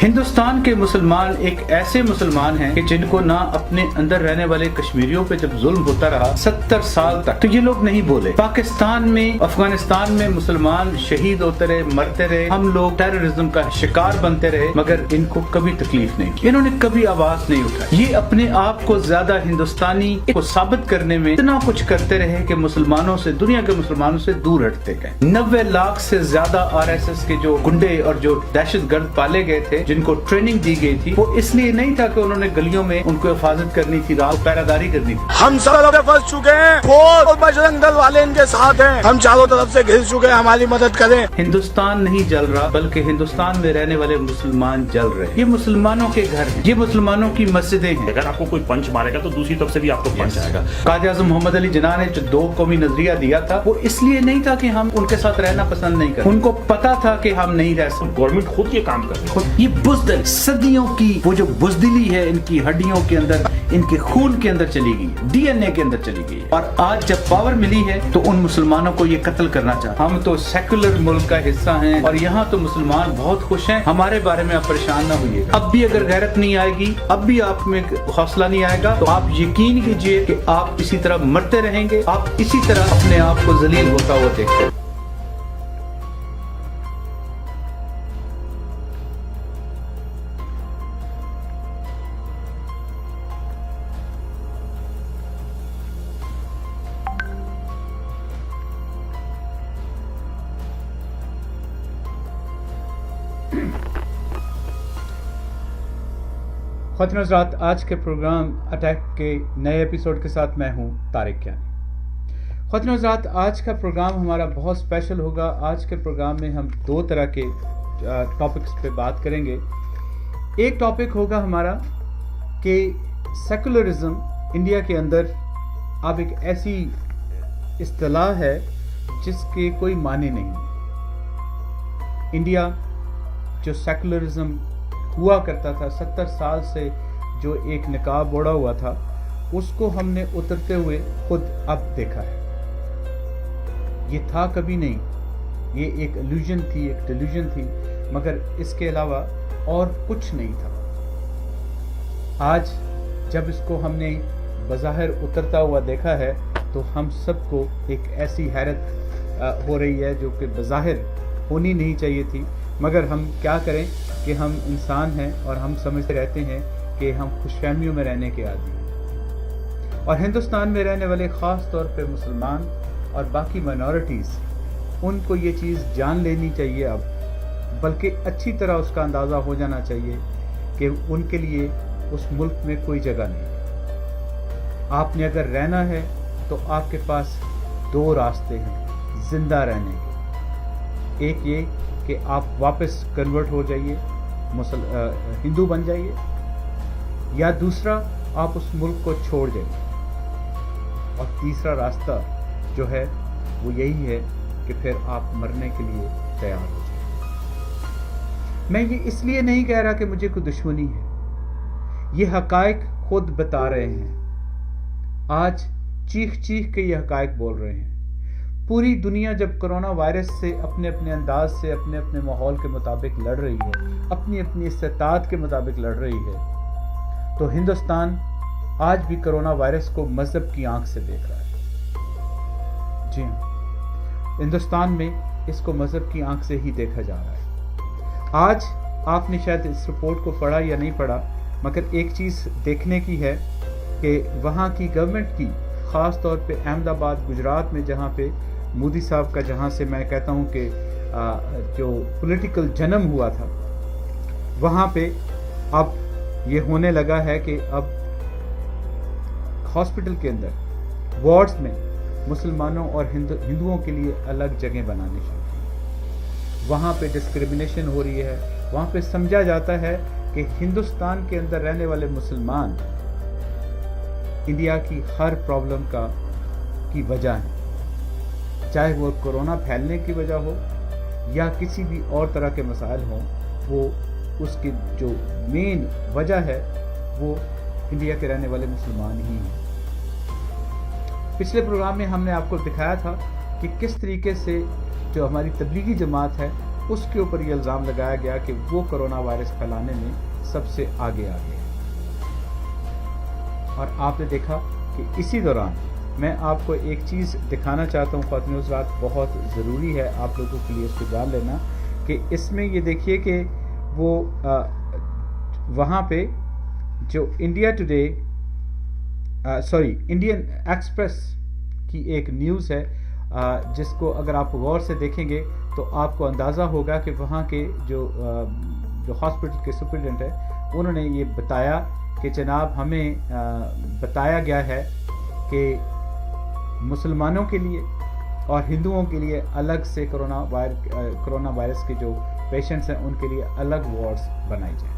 ہندوستان کے مسلمان ایک ایسے مسلمان ہیں کہ جن کو نہ اپنے اندر رہنے والے کشمیریوں پہ جب ظلم ہوتا رہا 70 سال تک تو یہ لوگ نہیں بولے. پاکستان میں افغانستان میں مسلمان شہید ہوتے رہے, مرتے رہے, ہم لوگ ٹیررزم کا شکار بنتے رہے, مگر ان کو کبھی تکلیف نہیں, انہوں نے کبھی آواز نہیں اٹھائی. یہ اپنے آپ کو زیادہ ہندوستانی کو ثابت کرنے میں اتنا کچھ کرتے رہے کہ مسلمانوں سے, دنیا کے مسلمانوں سے دور ہٹتے گئے. 90 لاکھ سے زیادہ RSS کے جو گنڈے اور جو دہشت گرد پالے گئے تھے, جن کو ٹریننگ دی گئی تھی, وہ اس لیے نہیں تھا کہ انہوں نے گلیوں میں ان کو حفاظت کرنی تھی, رات پہراداری کرنی تھی. ہم سب پھنس چکے ہیں اور بجرنگ دل والے ان کے ساتھ ہیں, ہم چاروں طرف سے گھر چکے ہیں, ہماری مدد کریں. ہندوستان نہیں جل رہا بلکہ ہندوستان میں رہنے والے مسلمان جل رہے ہیں. یہ مسلمانوں کے گھر ہیں, یہ مسلمانوں کی مسجدیں ہیں. اگر آپ کو کوئی پنچ مارے گا تو دوسری طرف سے بھی آپ کو پنچ آئے گا. قائد اعظم محمد علی جناح نے جو 2 قومی نظریہ دیا تھا, وہ اس لیے نہیں تھا کہ ہم ان کے ساتھ رہنا پسند نہیں کرتے, ان کو پتا تھا کہ ہم نہیں رہ سکتے. گورنمنٹ خود یہ کام کر رہی ہے. یہ بزدل صدیوں کی وہ جو بزدلی ہے ان کی ہڈیوں کے اندر, ان کے خون کے اندر چلی گئی, DNA کے اندر چلی گئی, اور آج جب پاور ملی ہے تو ان مسلمانوں کو یہ قتل کرنا چاہتے. ہم تو سیکولر ملک کا حصہ ہیں اور یہاں تو مسلمان بہت خوش ہیں, ہمارے بارے میں آپ پریشان نہ ہوئیے. اب بھی اگر غیرت نہیں آئے گی, اب بھی آپ میں حوصلہ نہیں آئے گا, تو آپ یقین کیجئے کہ آپ اسی طرح مرتے رہیں گے, آپ اسی طرح اپنے آپ کو ذلیل ہوتا ہوا دیکھتے. خواتین حضرات, آج کے پروگرام اٹیک کے نئے ایپیسوڈ کے ساتھ میں ہوں طارق کیانی. خواتین حضرات, آج کا پروگرام ہمارا بہت اسپیشل ہوگا. آج کے پروگرام میں ہم 2 طرح کے ٹاپکس پہ بات کریں گے. ایک ٹاپک ہوگا ہمارا کہ سیکولرزم انڈیا کے اندر اب ایک ایسی اصطلاح ہے جس کے کوئی معنی نہیں. انڈیا جو سیکولرزم ہوا کرتا تھا, 70 سال سے جو ایک نقاب اوڑھا ہوا تھا, اس کو ہم نے اترتے ہوئے خود اب دیکھا ہے. یہ تھا کبھی نہیں, یہ ایک illusion تھی, ایک delusion تھی, مگر اس کے علاوہ اور کچھ نہیں تھا. آج جب اس کو ہم نے بظاہر اترتا ہوا دیکھا ہے تو ہم سب کو ایک ایسی حیرت ہو رہی ہے جو کہ بظاہر ہونی نہیں چاہیے تھی, مگر ہم کیا کریں کہ ہم انسان ہیں اور ہم سمجھتے رہتے ہیں کہ ہم خوش فہمیوں میں رہنے کے عادی ہیں. اور ہندوستان میں رہنے والے خاص طور پہ مسلمان اور باقی مائنورٹیز, ان کو یہ چیز جان لینی چاہیے اب, بلکہ اچھی طرح اس کا اندازہ ہو جانا چاہیے کہ ان کے لیے اس ملک میں کوئی جگہ نہیں. آپ نے اگر رہنا ہے تو آپ کے پاس 2 راستے ہیں زندہ رہنے کے. ایک یہ کہ آپ واپس کنورٹ ہو جائیے, ہندو بن جائیے, یا دوسرا آپ اس ملک کو چھوڑ جائیے. اور تیسرا راستہ جو ہے وہ یہی ہے کہ پھر آپ مرنے کے لیے تیار ہو جائیں. میں یہ اس لیے نہیں کہہ رہا کہ مجھے کوئی دشمنی ہے, یہ حقائق خود بتا رہے ہیں. آج چیخ چیخ کے یہ حقائق بول رہے ہیں. پوری دنیا جب کرونا وائرس سے اپنے اپنے انداز سے, اپنے اپنے ماحول کے مطابق لڑ رہی ہے, اپنی اپنی استطاعت کے مطابق لڑ رہی ہے, تو ہندوستان آج بھی کرونا وائرس کو مذہب کی آنکھ سے دیکھ رہا ہے. جی ہاں, ہندوستان میں اس کو مذہب کی آنکھ سے ہی دیکھا جا رہا ہے. آج آپ نے شاید اس رپورٹ کو پڑھا یا نہیں پڑھا, مگر ایک چیز دیکھنے کی ہے کہ وہاں کی گورنمنٹ کی, خاص طور پہ احمد آباد گجرات میں, جہاں پہ مودی صاحب کا, جہاں سے میں کہتا ہوں کہ جو پولیٹیکل جنم ہوا تھا, وہاں پہ اب یہ ہونے لگا ہے کہ اب ہاسپٹل کے اندر وارڈز میں مسلمانوں اور ہندوؤں کے لیے الگ جگہیں بنانی چاہیے. وہاں پہ ڈسکریمنیشن ہو رہی ہے. وہاں پہ سمجھا جاتا ہے کہ ہندوستان کے اندر رہنے والے مسلمان انڈیا کی ہر پرابلم کی وجہ ہیں, چاہے وہ کورونا پھیلنے کی وجہ ہو یا کسی بھی اور طرح کے مسائل ہوں. وہ اس کی جو مین وجہ ہے وہ انڈیا کے رہنے والے مسلمان ہی ہیں. پچھلے پروگرام میں ہم نے آپ کو دکھایا تھا کہ کس طریقے سے جو ہماری تبلیغی جماعت ہے اس کے اوپر یہ الزام لگایا گیا کہ وہ کرونا وائرس پھیلانے میں سب سے آگے آ گئے. اور آپ نے دیکھا کہ اسی دوران میں آپ کو ایک چیز دکھانا چاہتا ہوں خواتین و حضرات، بہت ضروری ہے آپ لوگوں کے لیے اس کو جان لینا، کہ اس میں یہ دیکھیے کہ وہ وہاں پہ جو انڈیا ٹوڈے انڈین ایکسپریس کی ایک نیوز ہے، جس کو اگر آپ غور سے دیکھیں گے تو آپ کو اندازہ ہوگا کہ وہاں کے جو ہاسپٹل کے سپرنٹینڈنٹ ہے انہوں نے یہ بتایا کہ جناب ہمیں بتایا گیا ہے کہ مسلمانوں کے لیے اور ہندوؤں کے لیے الگ سے کرونا وائرس کے جو پیشنٹس ہیں ان کے لیے الگ وارڈز بنائی جائیں.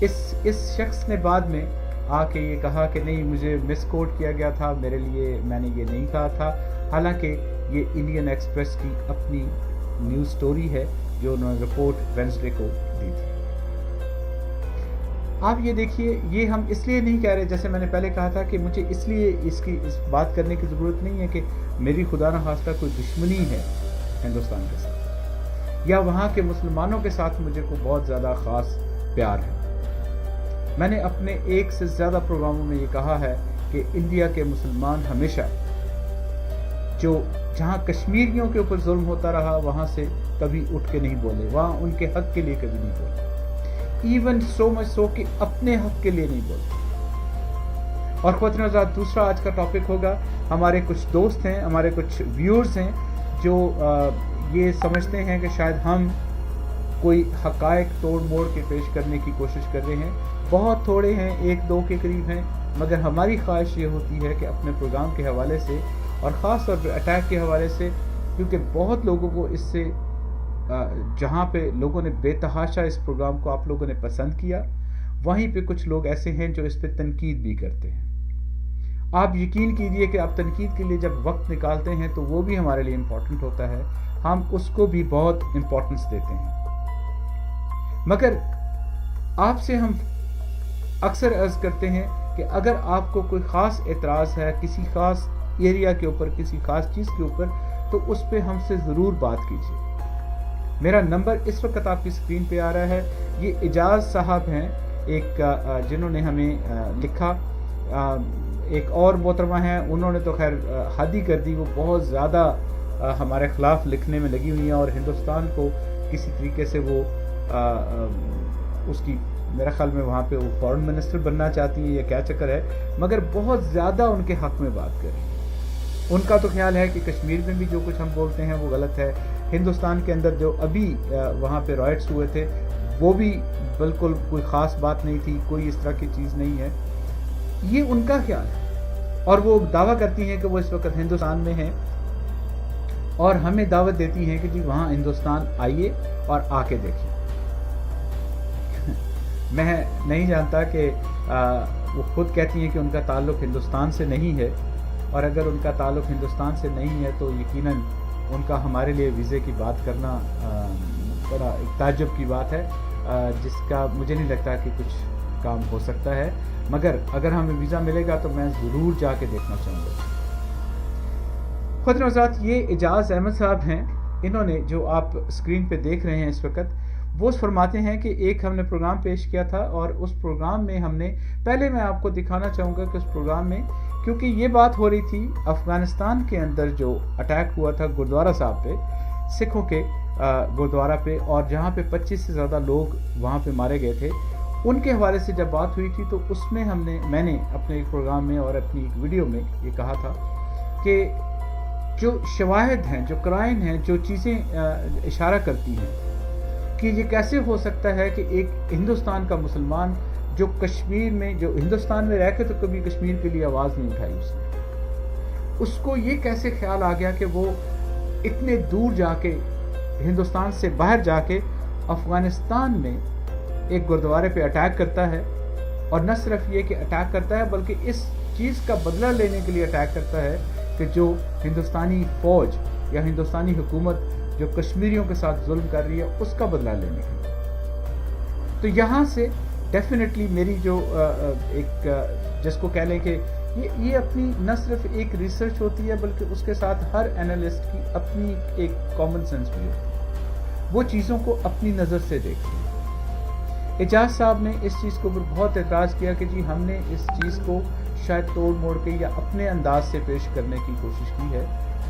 اس شخص نے بعد میں آ کے یہ کہا کہ نہیں، مجھے مس کوٹ کیا گیا تھا، میرے لیے میں نے یہ نہیں کہا تھا، حالانکہ یہ انڈین ایکسپریس کی اپنی نیوز سٹوری ہے جو انہوں نے رپورٹ وینسڈے کو دی تھی. آپ یہ دیکھیے، یہ ہم اس لیے نہیں کہہ رہے، جیسے میں نے پہلے کہا تھا کہ مجھے اس لیے اس بات کرنے کی ضرورت نہیں ہے کہ میری خدا نخواستہ کوئی دشمنی ہے ہندوستان کے ساتھ یا وہاں کے مسلمانوں کے ساتھ مجھے کو بہت زیادہ خاص پیار ہے. میں نے اپنے ایک سے زیادہ پروگراموں میں یہ کہا ہے کہ انڈیا کے مسلمان ہمیشہ جہاں کشمیریوں کے اوپر ظلم ہوتا رہا وہاں سے کبھی اٹھ کے نہیں بولے، وہاں ان کے حق کے لیے کبھی نہیں بولے، ایون سو مچ سو کہ اپنے حق کے لیے نہیں بولتے. اور خواتین و حضرات، دوسرا آج کا ٹاپک ہوگا، ہمارے کچھ دوست ہیں، ہمارے کچھ ویورز ہیں جو یہ سمجھتے ہیں کہ شاید ہم کوئی حقائق توڑ موڑ کے پیش کرنے کی کوشش کر رہے ہیں. بہت تھوڑے ہیں، 1-2 کے قریب ہیں، مگر ہماری خواہش یہ ہوتی ہے کہ اپنے پروگرام کے حوالے سے اور خاص طور پہ اٹیک کے حوالے سے، کیونکہ بہت لوگوں کو اس سے جہاں پہ لوگوں نے بے تحاشا اس پروگرام کو آپ لوگوں نے پسند کیا، وہیں پہ کچھ لوگ ایسے ہیں جو اس پہ تنقید بھی کرتے ہیں. آپ یقین کیجئے کہ آپ تنقید کے لیے جب وقت نکالتے ہیں تو وہ بھی ہمارے لیے امپورٹنٹ ہوتا ہے، ہم اس کو بھی بہت امپورٹنس دیتے ہیں. مگر آپ سے ہم اکثر عرض کرتے ہیں کہ اگر آپ کو کوئی خاص اعتراض ہے کسی خاص ایریا کے اوپر، کسی خاص چیز کے اوپر، تو اس پہ ہم سے ضرور بات کیجیے. میرا نمبر اس وقت آپ کی اسکرین پہ آ رہا ہے. یہ اعجاز صاحب ہیں ایک جنہوں نے ہمیں لکھا. ایک اور محترمہ ہیں، انہوں نے تو خیر حد ہی کر دی، وہ بہت زیادہ ہمارے خلاف لکھنے میں لگی ہوئی ہیں اور ہندوستان کو کسی طریقے سے وہ اس کی میرا خیال میں وہاں پہ وہ فورن منسٹر بننا چاہتی ہیں یا کیا چکر ہے، مگر بہت زیادہ ان کے حق میں بات کریں. ان کا تو خیال ہے کہ کشمیر میں بھی جو کچھ ہم بولتے ہیں وہ غلط ہے، ہندوستان کے اندر جو ابھی وہاں پہ رائٹس ہوئے تھے وہ بھی بالکل کوئی خاص بات نہیں تھی، کوئی اس طرح کی چیز نہیں ہے. یہ ان کا خیال ہے اور وہ دعویٰ کرتی ہیں کہ وہ اس وقت ہندوستان میں ہیں اور ہمیں دعوت دیتی ہیں کہ جی وہاں ہندوستان آئیے اور آ کے دیکھیں. میں نہیں جانتا کہ وہ خود کہتی ہیں کہ ان کا تعلق ہندوستان سے نہیں ہے، اور اگر ان کا تعلق ہندوستان سے نہیں ہے تو یقیناً ان کا ہمارے لیے ویزے کی بات کرنا بڑا ایک تعجب کی بات ہے، جس کا مجھے نہیں لگتا کہ کچھ کام ہو سکتا ہے. مگر اگر ہمیں ویزا ملے گا تو میں ضرور جا کے دیکھنا چاہوں گا. خود حضرات، یہ اعجاز احمد صاحب ہیں، انہوں نے جو آپ اسکرین پہ دیکھ رہے ہیں اس وقت، وہ فرماتے ہیں کہ ایک ہم نے پروگرام پیش کیا تھا اور اس پروگرام میں ہم نے پہلے میں آپ کو دکھانا چاہوں گا کہ اس پروگرام میں، کیونکہ یہ بات ہو رہی تھی افغانستان کے اندر جو اٹیک ہوا تھا گردوارہ صاحب پہ، سکھوں کے گردوارہ پہ، اور جہاں پہ 25 سے زیادہ لوگ وہاں پہ مارے گئے تھے، ان کے حوالے سے جب بات ہوئی تھی تو اس میں میں نے اپنے ایک پروگرام میں اور اپنی ایک ویڈیو میں یہ کہا تھا کہ جو شواہد ہیں، جو کرائن ہیں، جو چیزیں اشارہ کرتی ہیں کہ یہ کیسے ہو سکتا ہے کہ ایک ہندوستان کا مسلمان جو کشمیر میں، جو ہندوستان میں رہ کے تو کبھی کشمیر کے لیے آواز نہیں اٹھائی، اس کو یہ کیسے خیال آ گیا کہ وہ اتنے دور جا کے، ہندوستان سے باہر جا کے افغانستان میں ایک گردوارے پہ اٹیک کرتا ہے، اور نہ صرف یہ کہ اٹیک کرتا ہے بلکہ اس چیز کا بدلہ لینے کے لیے اٹیک کرتا ہے کہ جو ہندوستانی فوج یا ہندوستانی حکومت جو کشمیریوں کے ساتھ ظلم کر رہی ہے اس کا بدلہ لینے کے لیے. تو یہاں سے ڈیفینیٹلی میری جو ایک جس کو کہہ لیں کہ یہ اپنی نہ صرف ایک ریسرچ ہوتی ہے بلکہ اس کے ساتھ ہر اینالسٹ کی اپنی ایک کامن سینس بھی ہوتی ہے. وہ چیزوں کو اپنی نظر سے دیکھتے ہیں۔ اعجاز صاحب نے اس چیز کے اوپر بہت اعتراض کیا کہ جی ہم نے اس چیز کو شاید توڑ موڑ کے یا اپنے انداز سے پیش کرنے کی کوشش کی ہے،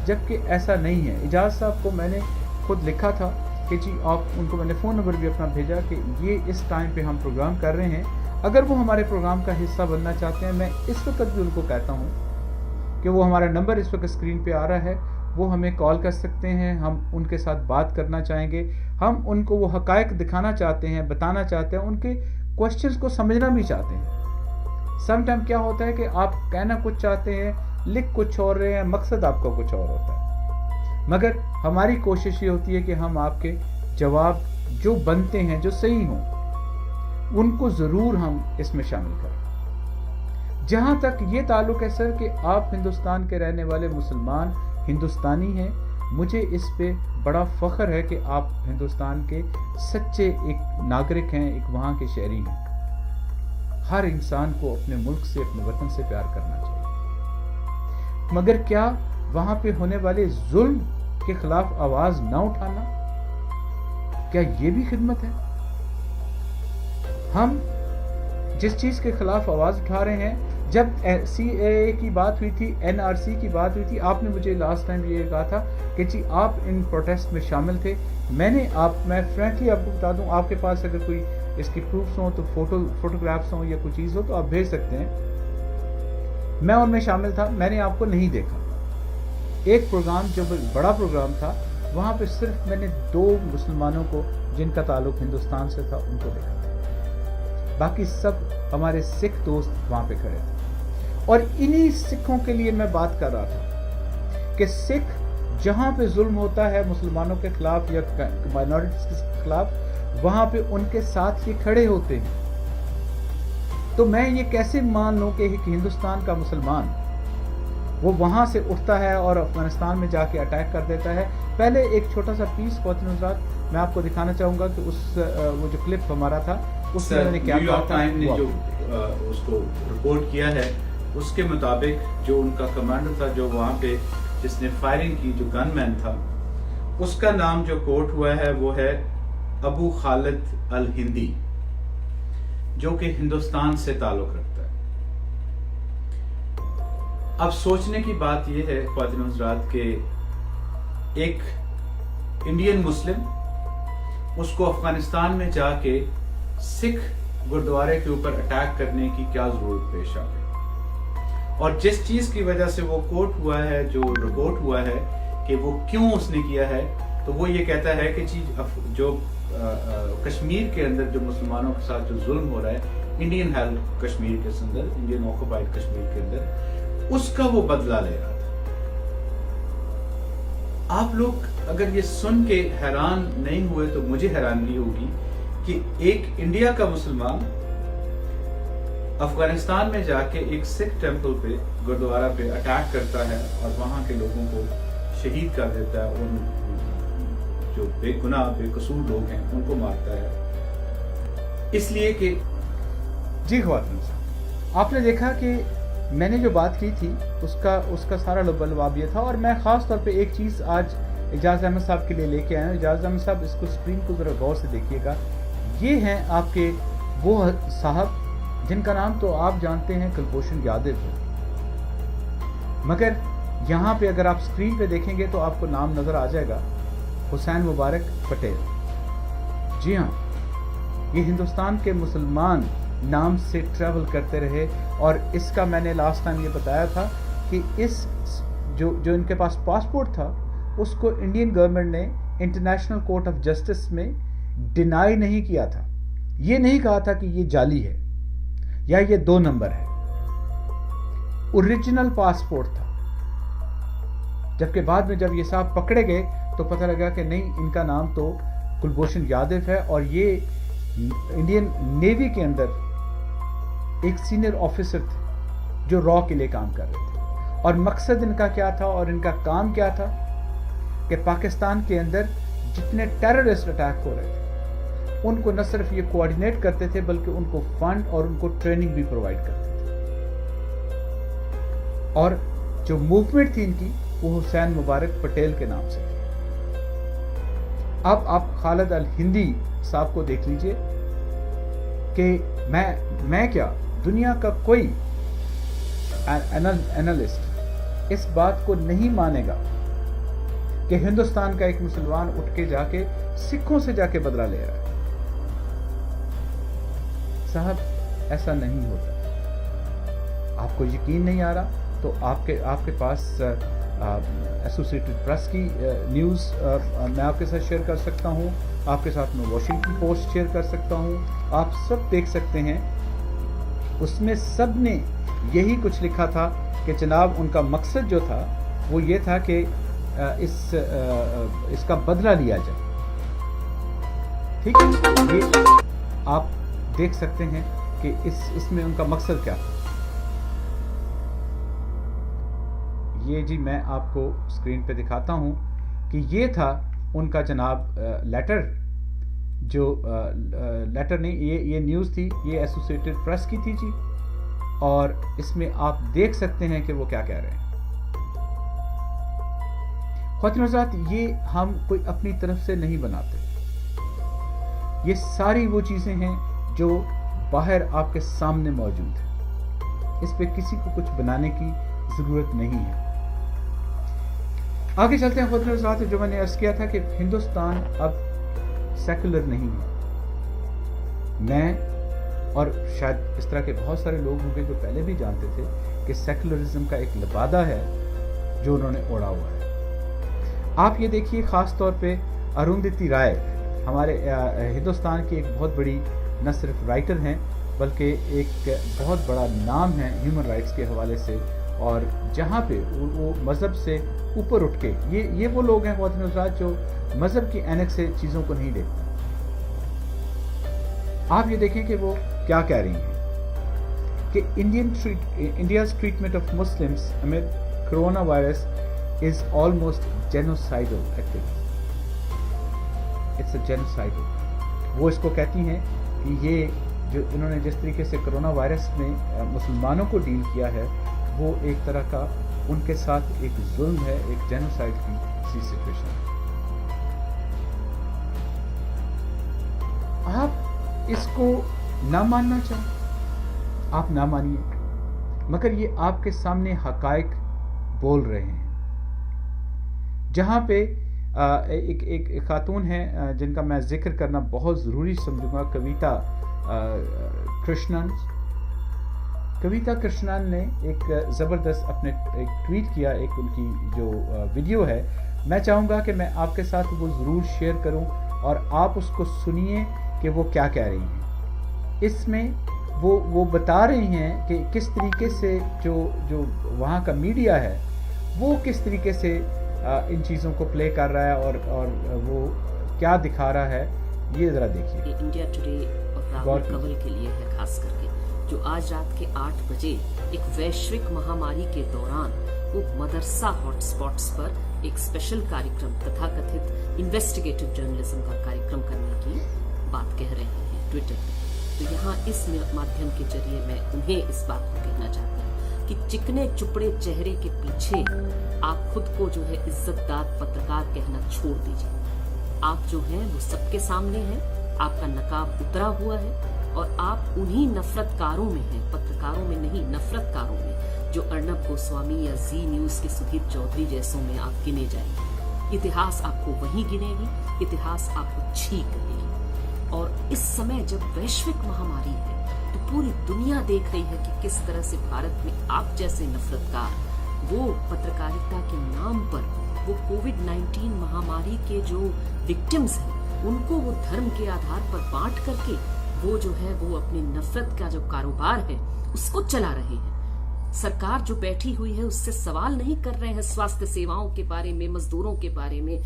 جبکہ ایسا نہیں ہے۔ اعجاز صاحب کو میں نے خود لکھا تھا کہ جی آپ ان کو میں نے فون نمبر بھی اپنا بھیجا کہ یہ اس ٹائم پہ ہم پروگرام کر رہے ہیں، اگر وہ ہمارے پروگرام کا حصہ بننا چاہتے ہیں، میں اس وقت بھی ان کو کہتا ہوں کہ وہ ہمارا نمبر اس وقت اسکرین پہ آ رہا ہے، وہ ہمیں کال کر سکتے ہیں، ہم ان کے ساتھ بات کرنا چاہیں گے، ہم ان کو وہ حقائق دکھانا چاہتے ہیں، بتانا چاہتے ہیں، ان کے کوشچنز کو سمجھنا بھی چاہتے ہیں۔ سم ٹائم کیا ہوتا ہے کہ آپ کہنا کچھ چاہتے ہیں، لکھ کچھ اور رہے ہیں، مقصد آپ کا کچھ اور ہوتا ہے، مگر ہماری کوشش یہ ہوتی ہے کہ ہم آپ کے جواب جو بنتے ہیں، جو صحیح ہوں، ان کو ضرور ہم اس میں شامل کریں۔ جہاں تک یہ تعلق ہے سر کہ آپ ہندوستان کے رہنے والے مسلمان ہندوستانی ہیں، مجھے اس پہ بڑا فخر ہے کہ آپ ہندوستان کے سچے ایک ناگرک ہیں، ایک وہاں کے شہری ہیں۔ ہر انسان کو اپنے ملک سے، اپنے وطن سے پیار کرنا چاہیے، مگر کیا وہاں پہ ہونے والے ظلم کے خلاف آواز نہ اٹھانا، کیا یہ بھی خدمت ہے؟ ہم جس چیز کے خلاف آواز اٹھا رہے ہیں، جب سی اے اے کی بات ہوئی تھی، این آر سی کی بات ہوئی تھی، آپ نے مجھے لاسٹ ٹائم یہ کہا تھا کہ جی آپ ان پروٹیسٹ میں شامل تھے۔ میں فرینکلی آپ کو بتا دوں، آپ کے پاس اگر کوئی اس کی پروفس ہوں تو فوٹوگرافس ہوں یا کوئی چیز ہو تو آپ بھیج سکتے ہیں۔ میں ان میں شامل تھا، میں نے آپ کو نہیں دیکھا۔ ایک پروگرام جو بڑا پروگرام تھا، وہاں پہ صرف میں نے 2 مسلمانوں کو جن کا تعلق ہندوستان سے تھا ان کو دیکھا تھا، باقی سب ہمارے سکھ دوست وہاں پہ کھڑے تھے، اور انہی سکھوں کے لیے میں بات کر رہا تھا کہ سکھ جہاں پہ ظلم ہوتا ہے مسلمانوں کے خلاف یا مائنورٹیز کے خلاف، وہاں پہ ان کے ساتھ یہ کھڑے ہوتے ہیں۔ تو میں یہ کیسے مان لوں کہ ایک ہندوستان کا مسلمان وہ وہاں سے اٹھتا ہے اور افغانستان میں جا کے اٹیک کر دیتا ہے؟ پہلے ایک چھوٹا سا پیس خواتین حضرات میں آپ کو دکھانا چاہوں گا کہ وہ جو کلپ ہمارا تھا اس میں نے کیا نیو یارک ٹائم نے جو اس کو رپورٹ کیا ہے، اس کے مطابق جو ان کا کمانڈر تھا جو وہاں پہ جس نے فائرنگ کی، جو گن مین تھا، اس کا نام جو کوٹ ہوا ہے وہ ہے ابو خالد الہندی، جو کہ ہندوستان سے تعلق رکھتا ہے۔ اب سوچنے کی بات یہ ہے خواتین حضرات کہ ایک انڈین مسلم اس کو افغانستان میں جا کے سکھ گردوارے کے اوپر اٹیک کرنے کی کیا ضرورت پیش آ گئی، اور جس چیز کی وجہ سے وہ کوٹ ہوا ہے، جو رپورٹ ہوا ہے کہ وہ کیوں اس نے کیا ہے، تو وہ یہ کہتا ہے کہ جو کشمیر کے اندر جو مسلمانوں کے ساتھ جو ظلم ہو رہا ہے انڈین ہیلڈ کشمیر کے اندر، انڈین آکوپائڈ کشمیر کے اندر، اس کا وہ بدلہ لے رہا تھا۔ آپ لوگ اگر یہ سن کے حیران نہیں ہوئے تو مجھے حیرانگی ہوگی کہ ایک انڈیا کا مسلمان افغانستان میں جا کے ایک سکھ ٹیمپل پہ، گردوارہ پہ اٹیک کرتا ہے اور وہاں کے لوگوں کو شہید کر دیتا ہے، ان جو بے گناہ بے قصور لوگ ہیں ان کو مارتا ہے، اس لیے کہ جی خواتین صاحب، آپ نے دیکھا کہ میں نے جو بات کی تھی اس کا سارا لباب یہ تھا، اور میں خاص طور پہ ایک چیز آج اعجاز احمد صاحب کے لیے لے کے آیا ہوں۔ اعجاز احمد صاحب اس کو اسکرین کو ذرا غور سے دیکھیے گا، یہ ہیں آپ کے وہ صاحب جن کا نام تو آپ جانتے ہیں کلبھوشن یادو ہے، مگر یہاں پہ اگر آپ اسکرین پہ دیکھیں گے تو آپ کو نام نظر آ جائے گا حسین مبارک پٹیل۔ جی ہاں، یہ ہندوستان کے مسلمان نام سے ٹریول کرتے رہے، اور اس کا میں نے لاسٹ ٹائم یہ بتایا تھا کہ اس جو ان کے پاس پاسپورٹ تھا اس کو انڈین گورنمنٹ نے انٹرنیشنل کورٹ آف جسٹس میں ڈینائی نہیں کیا تھا، یہ نہیں کہا تھا کہ یہ جعلی ہے یا یہ 2 نمبر ہے، اوریجنل پاسپورٹ تھا۔ جبکہ بعد میں جب یہ صاحب پکڑے گئے تو پتہ لگا کہ نہیں، ان کا نام تو کلبھوشن یادو ہے، اور یہ انڈین نیوی کے اندر ایک سینئر آفیسر تھے جو را کے لیے کام کر رہے تھے، اور مقصد ان کا کیا تھا اور ان کا کام کیا تھا کہ پاکستان کے اندر جتنے ٹیررسٹ اٹیک ہو رہے تھے ان کو نہ صرف یہ کوآرڈینیٹ کرتے تھے بلکہ ان کو فنڈ اور ان کو ٹریننگ بھی پرووائڈ کرتے تھے، اور جو موومنٹ تھی ان کی وہ حسین مبارک پٹیل کے نام سے تھی۔ अब आप खालिद अल हिंदी साहब को देख लीजिए कि मैं क्या, दुनिया का कोई एनालिस्ट इस बात को नहीं मानेगा कि हिंदुस्तान का एक मुसलमान उठ के जाके सिखों से जाके बदला ले रहा है। साहब, ऐसा नहीं होता। आपको यकीन नहीं आ रहा तो आपके पास एसोसिएटेड प्रेस की न्यूज़ मैं आपके साथ शेयर कर सकता हूं, आपके साथ मैं वॉशिंगटन पोस्ट शेयर कर सकता हूं, आप सब देख सकते हैं। उसमें सब ने यही कुछ लिखा था कि जनाब उनका मकसद जो था वो ये था कि इसका बदला लिया जाए। ठीक है, ये आप देख सकते हैं कि इसमें उनका मकसद क्या था। ये जी मैं आपको स्क्रीन पे दिखाता हूं कि ये था उनका जनाब लेटर, जो लेटर नहीं, ये न्यूज़ थी, ये एसोसिएटेड प्रेस की थी जी, और इसमें आप देख सकते हैं कि वो क्या कह रहे हैं। ख्वातीन हज़रात, ये हम कोई अपनी तरफ से नहीं बनाते, ये सारी वो चीज़ें हैं जो बाहर आपके सामने मौजूद है। इस पे किसी को कुछ बनाने की ज़रूरत नहीं है। आगे चलते हैं ख्वातीन हज़रात, जो मैंने अर्ज़ किया था कि हिंदुस्तान अब सेकुलर नहीं है। मैं और शायद इस तरह के बहुत सारे लोग होंगे जो पहले भी जानते थे कि सेकुलरिज्म का एक लिबादा है जो उन्होंने ओढ़ा हुआ है। आप ये देखिए, ख़ास तौर पे अरुंधति राय हमारे हिंदुस्तान की एक बहुत बड़ी न सिर्फ राइटर हैं बल्कि एक बहुत बड़ा नाम है ह्यूमन राइट्स के हवाले से, और जहाँ पे वो मज़हब से ऊपर उठ के ये वो लोग हैं ख्वातीन हज़रात जो मज़हब की ऐनक से चीज़ों को नहीं देखते। आप ये देखें कि वो क्या कह रही हैं कि India's treatment of Muslims amid corona virus is almost genocidal activity. It's a genocidal. वो इसको कहती हैं कि ये जो इन्होंने जिस तरीके से कोरोना वायरस में मुसलमानों को डील किया है वो एक तरह का उनके साथ एक जुल्म है, एक जेनोसाइड की सी सिचुएशन है। आप इसको ना मानना चाहें, आप ना मानिए, मगर ये आपके सामने हकायक बोल रहे हैं। जहाँ पे एक खातून है जिनका मैं जिक्र करना बहुत ज़रूरी समझूंगा, कविता कृष्णन ने एक ज़बरदस्त अपने एक ट्वीट किया, एक उनकी जो वीडियो है, मैं चाहूँगा कि मैं आपके साथ वो ज़रूर शेयर करूँ और आप उसको सुनिए कि वो क्या कह रही हैं। इसमें वो बता रही हैं कि किस तरीके से जो वहाँ का मीडिया है वो किस तरीके से इन चीज़ों को प्ले कर रहा है और वो क्या दिखा रहा है। ये ज़रा देखिए। इंडिया टुडे और राहुल कंवल के लिए है, खास करके जो आज रात के 8 बजे एक वैश्विक महामारी के दौरान वो मदरसा हॉटस्पॉट्स पर एक स्पेशल कार्यक्रम तथाकथित इन्वेस्टिगेटिव जर्नलिज्म का कार्यक्रम करने की बात कह रहे हैं ट्विटर पर। तो यहाँ इस माध्यम के जरिए मैं उन्हें इस बात को कहना चाहती हूँ कि चिकने चुपड़े चेहरे के पीछे आप खुद को जो है इज्जतदार पत्रकार कहना छोड़ दीजिए। आप जो हैं वो सबके सामने हैं, आपका नकाब उतरा हुआ है और आप उन्हीं नफरतकारों में हैं, पत्रकारों में नहीं, नफरतकारों में, जो अर्नब गोस्वामी या जी न्यूज के सुधीर चौधरी जैसों में आप गिने जाएंगे। इतिहास आपको वहीं गिनेगी, इतिहास आपको छींक देगी। और इस समय जब वैश्विक महामारी है तो पूरी दुनिया देख रही है कि किस तरह से भारत में आप जैसे नफरतकार वो पत्रकारिता के नाम पर वो कोविड-19 महामारी के जो विक्टिम्स हैं उनको वो धर्म के आधार पर बांट करके वो जो है वो अपनी नफरत का जो कारोबार है उसको चला रहे हैं। सरकार जो बैठी हुई है उससे सवाल नहीं कर रहे हैं स्वास्थ्य सेवाओं के बारे में, मजदूरों के बारे में,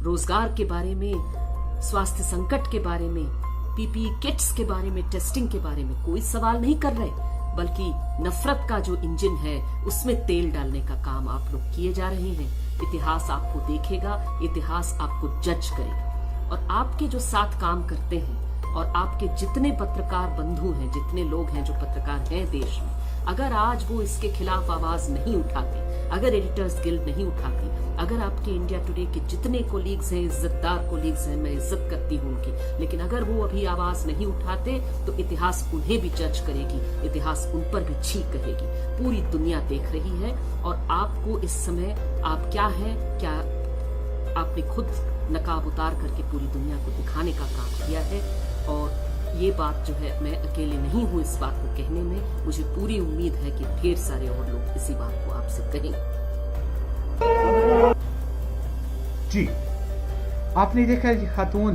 रोजगार के बारे में, स्वास्थ्य संकट के बारे में, पीपीई किट्स के बारे में, टेस्टिंग के बारे में कोई सवाल नहीं कर रहे, बल्कि नफरत का जो इंजन है उसमें तेल डालने का काम आप लोग किए जा रहे हैं। इतिहास आपको देखेगा, इतिहास आपको जज करेगा। और आपके जो साथ काम करते हैं और आपके जितने पत्रकार बंधु हैं, जितने लोग हैं जो पत्रकार हैं देश में, अगर आज वो इसके खिलाफ आवाज नहीं उठाते, अगर एडिटर्स गिल्ड नहीं उठाती, अगर आपके इंडिया टुडे के जितने कोलीग्स हैं, इज्जतदार कोलीग्स हैं, मैं इज्जत करती हूँ उनकी, लेकिन अगर वो अभी आवाज नहीं उठाते तो इतिहास उन्हें भी जज करेगी, इतिहास उन पर भी छी कहेगी। पूरी दुनिया देख रही है और आपको इस समय आप क्या है, क्या आपने खुद नकाब उतार करके पूरी दुनिया को दिखाने का काम किया है। और ये बात जो है, मैं अकेले नहीं हूँ इस बात को कहने में, मुझे पूरी उम्मीद है कि ढेर सारे और लोग इसी बात को आपसे कहेंगे। जी, आपने देखा ये खातून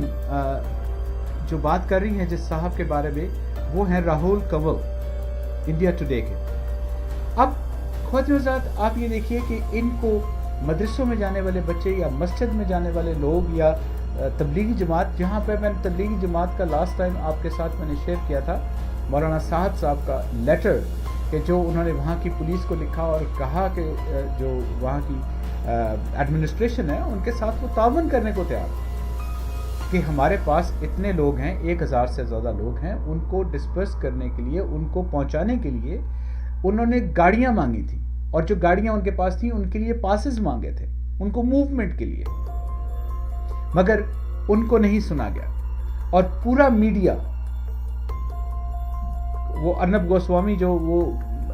जो बात कर रही हैं जिस साहब के बारे में, वो हैं राहुल कंवल, इंडिया टुडे के। अब ख्वातीन हज़रात, आप ये देखिए कि इनको मदरसों में जाने वाले बच्चे या मस्जिद में जाने वाले लोग या तबलीगी जमात, जहाँ पे मैंने तबलीगी जमात का लास्ट टाइम आपके साथ मैंने शेयर किया था मौलाना साहब का लेटर, कि जो उन्होंने वहाँ की पुलिस को लिखा और कहा कि जो वहाँ की एडमिनिस्ट्रेशन है उनके साथ वो तावन करने को तैयार, कि हमारे पास इतने लोग हैं, 1000 से ज़्यादा लोग हैं, उनको डिस्पर्स करने के लिए, उनको पहुँचाने के लिए उन्होंने गाड़ियाँ मांगी थी, और जो गाड़ियाँ उनके पास थी उनके लिए पासेस मांगे थे उनको मूवमेंट के लिए, मगर उनको नहीं सुना गया। और पूरा मीडिया, वो अर्नब गोस्वामी जो वो,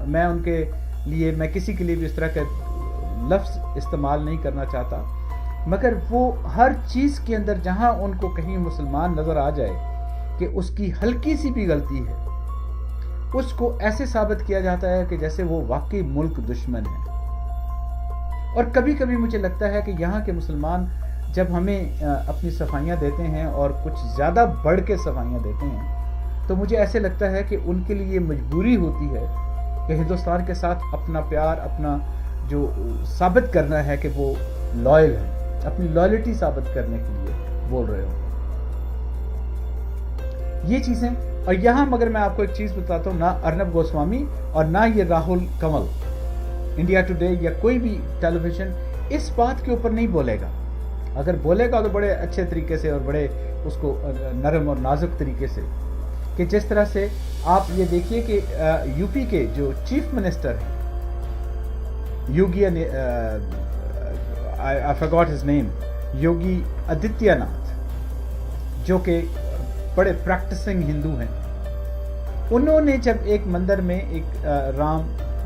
मैं किसी के लिए भी इस तरह के लफ्ज़ इस्तेमाल नहीं करना चाहता, मगर वो हर चीज़ के अंदर जहां उनको कहीं मुसलमान नज़र आ जाए कि उसकी हल्की सी भी गलती है, उसको ऐसे साबित किया जाता है कि जैसे वो वाकई मुल्क दुश्मन है। और कभी कभी मुझे लगता है कि यहाँ के मुसलमान जब हमें अपनी सफाइयाँ देते हैं और कुछ ज़्यादा बढ़ के सफाइयाँ देते हैं, तो मुझे ऐसे लगता है कि उनके लिए मजबूरी होती है कि हिंदुस्तान के साथ अपना प्यार, अपना जो साबित करना है कि वो लॉयल है, अपनी लॉयल्टी साबित करने के लिए बोल रहे हो ये चीज़ें। और यहाँ मगर मैं आपको एक चीज़ बताता हूँ, ना अर्नब गोस्वामी और ना ये राहुल कंवल, इंडिया टुडे या कोई भी टेलीविज़न इस बात के ऊपर नहीं बोलेगा। अगर बोलेगा तो बड़े अच्छे तरीके से और बड़े उसको नरम और नाजुक तरीके से, कि जिस तरह से आप ये देखिए कि यूपी के जो चीफ मिनिस्टर हैं, योगी I forgot his name, Yogi Adityanath, जो कि बड़े प्रैक्टिसिंग हिंदू हैं, उन्होंने जब एक मंदिर में एक राम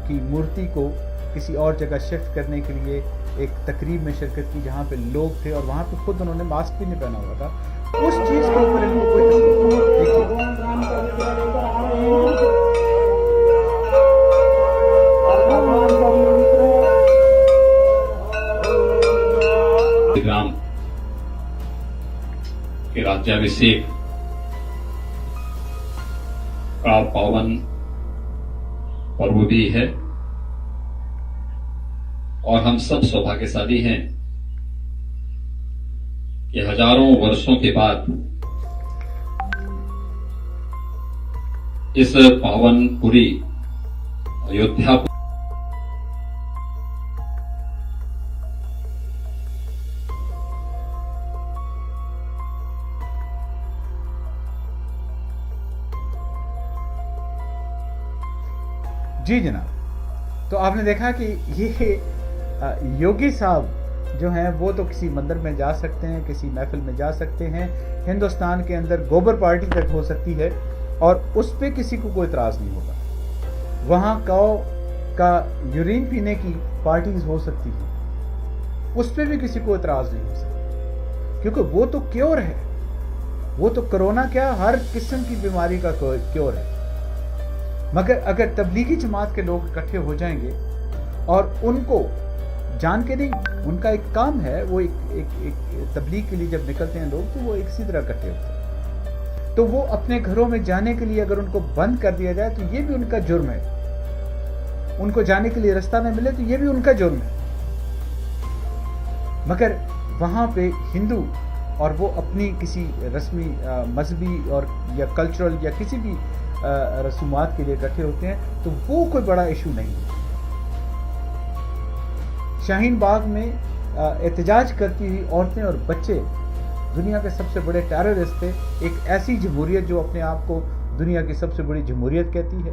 की मूर्ति को किसी और जगह शिफ्ट करने के लिए एक तकरीब में शिरकत की जहाँ पे लोग थे और वहाँ पे खुद उन्होंने मास्क भी नहीं पहना हुआ था, उस चीज़ के ऊपर इनको कोई राम के राज्याभिषेक का पावन पर्व भी है और हम सब सौभाग्यशाली हैं कि हजारों वर्षों के बाद इस पावन पुरी अयोध्या जी जनाब। तो आपने देखा कि ये योगी साहब जो हैं वो तो किसी मंदिर में जा सकते हैं, किसी महफिल में जा सकते हैं, हिंदुस्तान के अंदर गोबर पार्टी तक हो सकती है और उस पर किसी को कोई इतराज़ नहीं होगा। वहाँ काऊ का यूरिन पीने की पार्टीज हो सकती है, उस पर भी किसी को इतराज़ नहीं हो सकता, क्योंकि वो तो क्योर है, वो तो कोरोना क्या हर किस्म की बीमारी का क्योर है। मगर अगर तबलीगी जमात के लोग इकट्ठे हो जाएंगे और उनको जान के नहीं, उनका एक काम है, वो एक तबलीग के लिए जब निकलते हैं लोग तो वो इसी तरह इकट्ठे होते हैं, तो वो अपने घरों में जाने के लिए अगर उनको बंद कर दिया जाए तो ये भी उनका जुर्म है, उनको जाने के लिए रास्ता न मिले तो ये भी उनका जुर्म है। मगर वहाँ पे हिंदू और वो अपनी किसी रस्मी मजहबी और या कल्चरल या किसी भी रसूमात के लिए इकट्ठे होते हैं तो वो कोई बड़ा इशू नहीं है। शाहीन बाग में एहतजाज करती हुई औरतें और बच्चे दुनिया के सबसे बड़े टेररिस्ट थे, एक ऐसी जमहूरियत जो अपने आप को दुनिया की सबसे बड़ी जमहूरियत कहती है,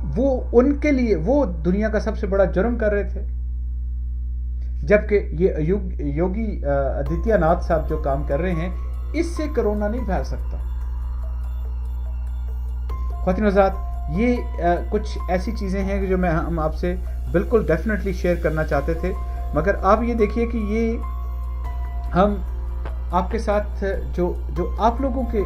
वो उनके लिए वो दुनिया का सबसे बड़ा जुर्म कर रहे थे, जबकि ये योगी आदित्यनाथ साहब जो काम कर रहे हैं, इससे कोरोना नहीं फैल सकता। ख्वातीन हज़रात, ये कुछ ऐसी चीज़ें हैं जो हम आपसे बिल्कुल डेफिनेटली शेयर करना चाहते थे, मगर आप ये देखिए कि ये हम आपके साथ जो आप लोगों के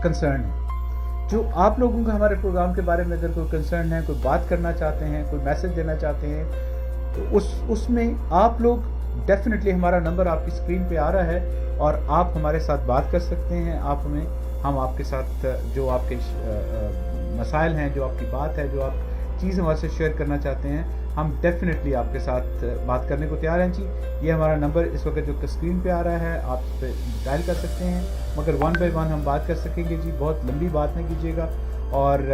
कंसर्न हैं, जो आप लोगों का हमारे प्रोग्राम के बारे में अगर कोई कंसर्न है, कोई बात करना चाहते हैं, कोई मैसेज देना चाहते हैं, तो उसमें आप लोग डेफिनेटली, हमारा नंबर आपकी स्क्रीन पे आ रहा है और आप हमारे साथ बात कर सकते हैं। हम आपके साथ जो आपके मसाइल हैं, जो आपकी बात है, जो आप चीज़ हमारे से शेयर करना चाहते हैं, हम डेफिनेटली आपके साथ बात करने को तैयार हैं जी। ये हमारा नंबर इस वक्त जो स्क्रीन पे आ रहा है, आप इस पर डायल कर सकते हैं, मगर 1 बाय 1 हम बात कर सकेंगे जी, बहुत लंबी बात नहीं कीजिएगा और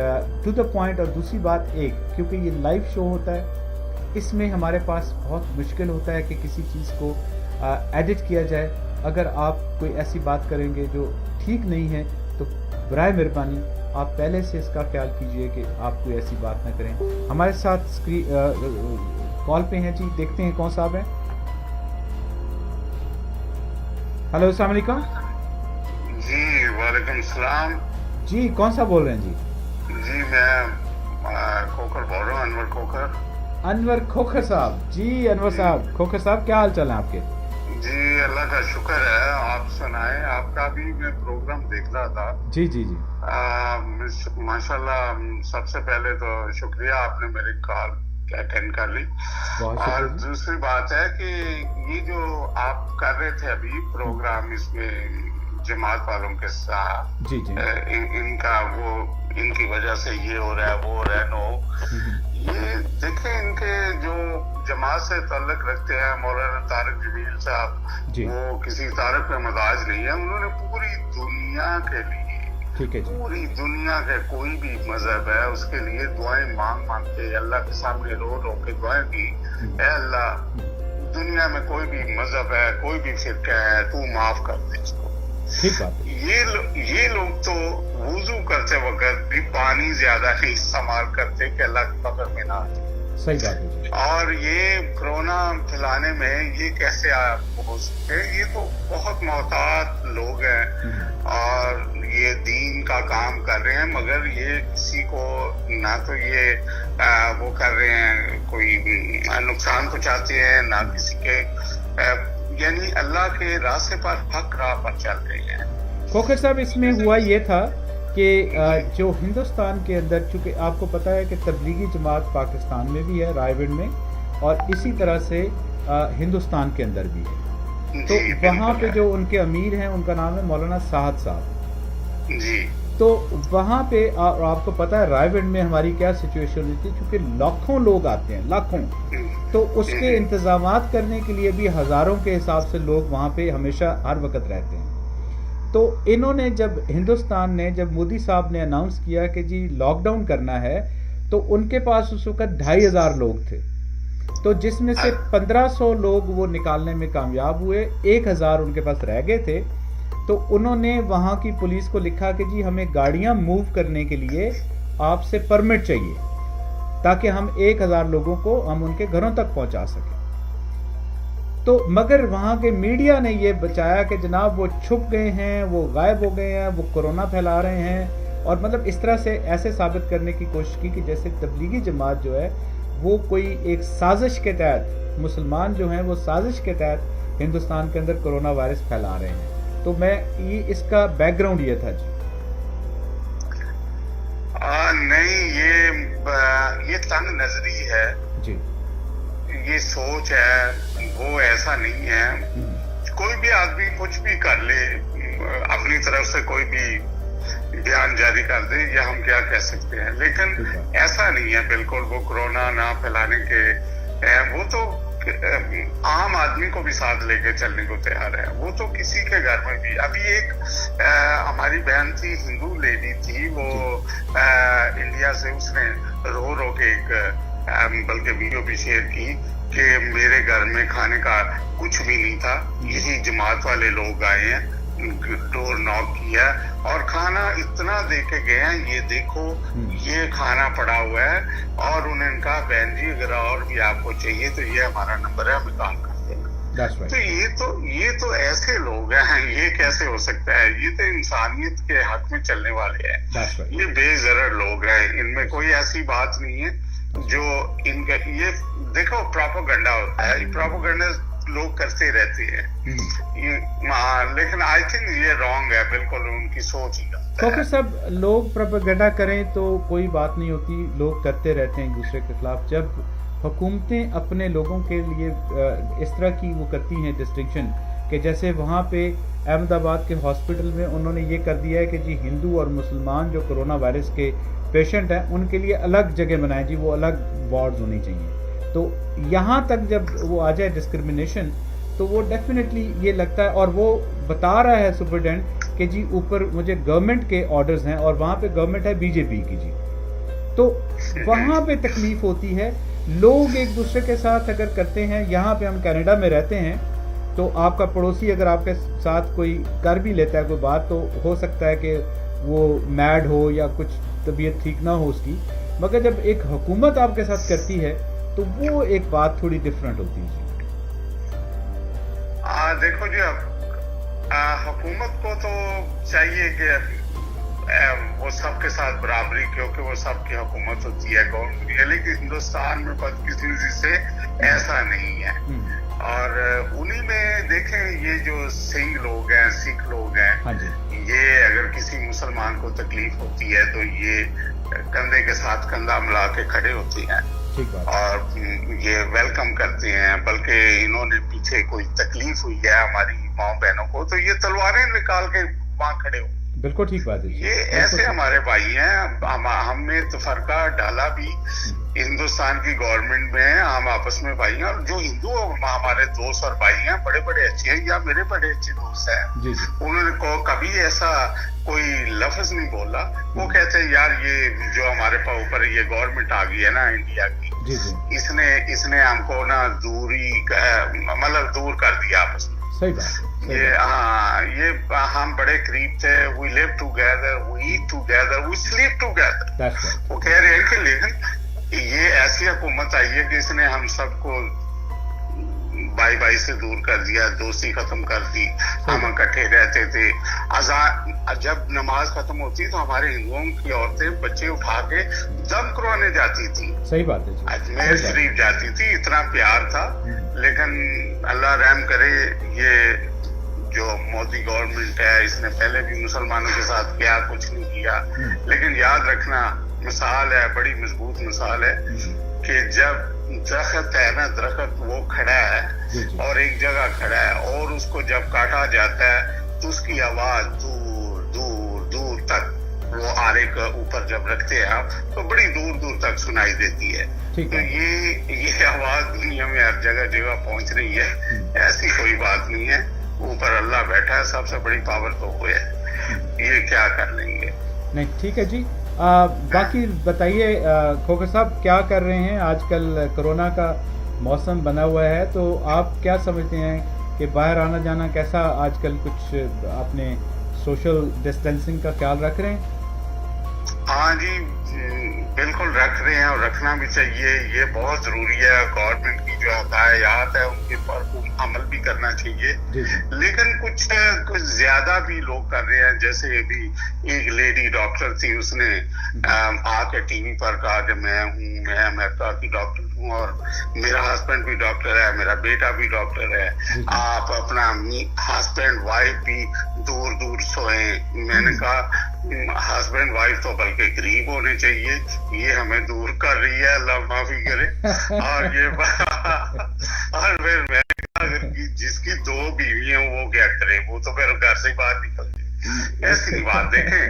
टू द पॉइंट। और दूसरी बात क्योंकि ये लाइव शो होता है, इसमें हमारे पास बहुत मुश्किल होता है कि किसी चीज़ को एडिट किया जाए। अगर आप कोई ऐसी बात करेंगे जो ठीक नहीं है, तो बराए मेहरबानी आप पहले से इसका ख्याल कीजिए कि आप कोई ऐसी बात ना करें। हमारे साथ कॉल पे हैं जी, देखते हैं कौन साहब हैं। हेलो, अस्सलाम वालेकुम जी। वालेकुम सलाम जी, कौन सा बोल रहे हैं जी? जी, मैं खोखर बोल रहा हूँ, अनवर खोखर। अनवर खोखर साहब जी, अनवर साहब, खोखर साहब, क्या हाल चाल है आपके? जी, अल्लाह का शुक्र है। आप सुनाए, आपका भी मैं प्रोग्राम देख रहा था। जी जी जी, माशाल्लाह, सबसे पहले तो शुक्रिया, आपने मेरी कॉल अटेंड कर ली। और दूसरी बात है कि ये जो आप कर रहे थे अभी प्रोग्राम, इसमें जमात वालों के साथ जी जी, इनकी वजह से ये हो रहा है, वो हो रहा है, ये देखें, इनके जो जमात से ताल्लुक रखते हैं, मौलाना तारिक जमील साहब, वो किसी तारक पे मदाज नहीं है। उन्होंने पूरी दुनिया के लिए, ठीक है जी, पूरी दुनिया के कोई भी मजहब है उसके लिए दुआएं मांग के अल्लाह के सामने रो के दुआएं की, ऐ अल्लाह, दुनिया में कोई भी मजहब है, कोई भी फिरका है, तू माफ कर दे इसको। ठीक बात है। ये लोग तो वुजू करते वक्त भी पानी ज्यादा नहीं इस्तेमाल करते कि अल्लाह के पकड़ में ना आते। सही बात है। और ये कोरोना फैलाने में ये कैसे हो सकते हैं? ये तो बहुत मोहतात लोग हैं और ये दीन का काम कर रहे हैं, मगर ये किसी को ना तो ये वो कर रहे हैं, कोई नुकसान पहुंचाते हैं, ना किसी के यानी अल्लाह के रास्ते पर हक राह पर चल रहे हैं। खोखर साहब, इसमें हुआ ये था कि जो हिंदुस्तान के अंदर, चूंकि आपको पता है कि तबलीगी जमात पाकिस्तान में भी है, रायविंड में, और इसी तरह से हिंदुस्तान के अंदर भी है, तो वहाँ पे जो उनके अमीर हैं, उनका नाम है मौलाना साहद साहब जी। तो वहाँ पे आपको पता है रायविंड में हमारी क्या सिचुएशन हुई थी, क्योंकि लाखों लोग आते हैं, लाखों, तो उसके इंतजामात करने के लिए भी हजारों के हिसाब से लोग वहाँ पे हमेशा हर वक्त रहते हैं। तो इन्होंने जब मोदी साहब ने अनाउंस किया कि जी लॉकडाउन करना है, तो उनके पास उस वक्त 2500 लोग थे, तो जिसमें से 1500 लोग वो निकालने में कामयाब हुए, 1000 उनके पास रह गए थे। तो उन्होंने वहाँ की पुलिस को लिखा कि जी हमें गाड़ियाँ मूव करने के लिए आपसे परमिट चाहिए, ताकि हम 1000 लोगों को हम उनके घरों तक पहुँचा सकें। तो मगर वहाँ के मीडिया ने ये बचाया कि जनाब वो छुप गए हैं, वो गायब हो गए हैं, वो कोरोना फैला रहे हैं, और मतलब इस तरह से ऐसे साबित करने की कोशिश की कि जैसे तबलीगी जमात जो है वो कोई एक साजिश के तहत, मुसलमान जो हैं वो साजिश के तहत हिंदुस्तान के अंदर कोरोना वायरस फैला रहे हैं। तो इसका बैकग्राउंड ये था जी। नहीं, ये तंग नजरी है जी, ये सोच है, वो ऐसा नहीं है। कोई भी आदमी कुछ भी कर ले, अपनी तरफ से कोई भी बयान जारी कर दे, या हम क्या कह सकते हैं, लेकिन ऐसा नहीं है बिल्कुल। वो कोरोना ना फैलाने के वो तो आम आदमी को भी साथ लेके चलने को तैयार है। वो तो किसी के घर में भी, अभी एक हमारी बहन थी, हिंदू लेडी थी, वो इंडिया से, उसने रो के एक बल्कि वीडियो भी शेयर की कि मेरे घर में खाने का कुछ भी नहीं था, यही जमात वाले लोग आए हैं, डोर नॉक किया और खाना इतना दे के गए हैं, ये देखो ये खाना पड़ा हुआ है, और उन्होंने कहा बहन जी अगर और भी आपको चाहिए तो ये हमारा नंबर है, हमें कॉल कर देना। That's right. तो ये तो ऐसे लोग हैं, ये कैसे हो सकता है? ये तो इंसानियत के हक में चलने वाले हैं। That's right. ये बेजरर लोग हैं, इनमें कोई ऐसी बात नहीं है जो इनका, ये देखो प्रोपेगेंडा होता है, प्रोपेगेंडा लोग करते रहते हैं, लेकिन आई थिंक ये रॉन्ग है, बिल्कुल उनकी सोच ही गलत तो है। फिर सब लोग प्रोपेगेंडा करें तो कोई बात नहीं होती, लोग करते रहते हैं एक दूसरे के खिलाफ। जब हुकूमतें अपने लोगों के लिए इस तरह की वो करती हैं डिस्टिंक्शन कि जैसे वहाँ पे अहमदाबाद के हॉस्पिटल में उन्होंने ये कर दिया है कि जी हिंदू और मुसलमान जो कोरोना वायरस के पेशेंट हैं उनके लिए अलग जगह बनाएं जी, वो अलग वार्ड्स होनी चाहिए। तो यहाँ तक जब वो आ जाए डिस्क्रिमिनेशन तो वो डेफिनेटली ये लगता है, और वो बता रहा है सुपरिटेंडेंट कि जी ऊपर मुझे गवर्नमेंट के ऑर्डर्स हैं और वहाँ पे गवर्नमेंट है बीजेपी की जी, तो वहाँ पे तकलीफ होती है। लोग एक दूसरे के साथ अगर करते हैं, यहाँ पे हम कनाडा में रहते हैं तो आपका पड़ोसी अगर आपके साथ कोई कर भी लेता है कोई बात, तो हो सकता है कि वो मैड हो या कुछ तबीयत ठीक ना हो उसकी, मगर जब एक हुकूमत आपके साथ करती है तो वो एक बात थोड़ी डिफरेंट होती है। देखो जी, हुकूमत को तो चाहिए कि वो सबके साथ बराबरी, क्योंकि वो सबकी हुकूमत होती है, गवर्नमेंट है, लेकिन हिंदुस्तान में बदकिस्मती से ऐसा नहीं है। और उन्हीं में देखें ये जो सिंह लोग हैं, सिख लोग हैं, हाँ जी। ये अगर किसी मुसलमान को तकलीफ होती है तो ये कंधे के साथ कंधा मिला के खड़े होते हैं और ये वेलकम करते हैं। बल्कि इन्होंने पीछे कोई तकलीफ हुई है हमारी माँ बहनों को तो ये तलवारें निकाल के वहां खड़े हो। बिल्कुल ठीक बात है। ये ऐसे हमारे भाई हैं, हमने तफरका डाला भी हिंदुस्तान की गवर्नमेंट में है, हम आपस में भाई हैं, और जो हिंदू हमारे दोस्त और भाई हैं बड़े बड़े अच्छे हैं, या मेरे बड़े अच्छे दोस्त हैं, उन्होंने को कभी ऐसा कोई लफ्ज नहीं बोला। वो कहते हैं यार ये जो हमारे ऊपर ये गवर्नमेंट आ गई है ना इंडिया की, इसने हमको ना दूरी मतलब दूर कर दिया आपस में। सही बात। ये हम बड़े करीब थे, we live together, we eat together, we sleep together. वो कह रहे हैं कि लेकिन ये ऐसी हुकूमत आई है कि इसने हम सबको भाई भाई से दूर कर दिया, दोस्ती खत्म कर दी। हम इकट्ठे रहते थे, अज़ान जब नमाज खत्म होती तो हमारे हिंदुओं की औरतें बच्चे उठा के दम करवाने जाती थी। सही बात है। अजमेर शरीफ जाती थी, इतना प्यार था। लेकिन अल्लाह रहम करे, ये जो मोदी गवर्नमेंट है इसने पहले भी मुसलमानों के साथ क्या कुछ नहीं किया। लेकिन याद रखना, मिसाल है, बड़ी मजबूत मिसाल है कि जब दरख्त है ना, दरख्त वो खड़ा है और एक जगह खड़ा है और उसको जब काटा जाता है तो उसकी आवाज दूर दूर दूर तक, वो आरे के ऊपर जब रखते हैं आप तो बड़ी दूर दूर तक सुनाई देती है। तो ये आवाज दुनिया में हर जगह जगह पहुंच रही है, ऐसी कोई बात नहीं है। ऊपर अल्लाह बैठा है, सबसे बड़ी पावर तो वो है, ये क्या कर लेंगे। नहीं ठीक है जी। बाकी बताइए खोखर साहब, क्या कर रहे हैं आजकल? कोरोना का मौसम बना हुआ है तो आप क्या समझते हैं कि बाहर आना जाना कैसा आजकल? कुछ आपने सोशल डिस्टेंसिंग का ख्याल रख रहे हैं? हाँ जी, बिल्कुल रख रहे हैं और रखना भी चाहिए, ये बहुत जरूरी है। गवर्नमेंट की जो हदायत है उनके पर अमल भी करना चाहिए। लेकिन कुछ ज्यादा भी लोग कर रहे हैं। जैसे अभी एक लेडी डॉक्टर थी, उसने आके टीवी पर कहा कि मैं अमेरिका की डॉक्टर हूँ और मेरा हस्बैंड भी डॉक्टर है, मेरा बेटा भी डॉक्टर है, आप अपना हस्बैंड वाइफ भी दूर दूर सोए। मैंने कहा हस्बैंड वाइफ तो बल्कि गरीब होने चाहिए, ये हमें दूर कर रही है, अल्लाह माफी करे। और ये और फिर मैंने कहा जिसकी 2 बीवी हैं वो क्या करे, वो तो फिर घर से बाहर निकल जाए। ऐसी बात देखें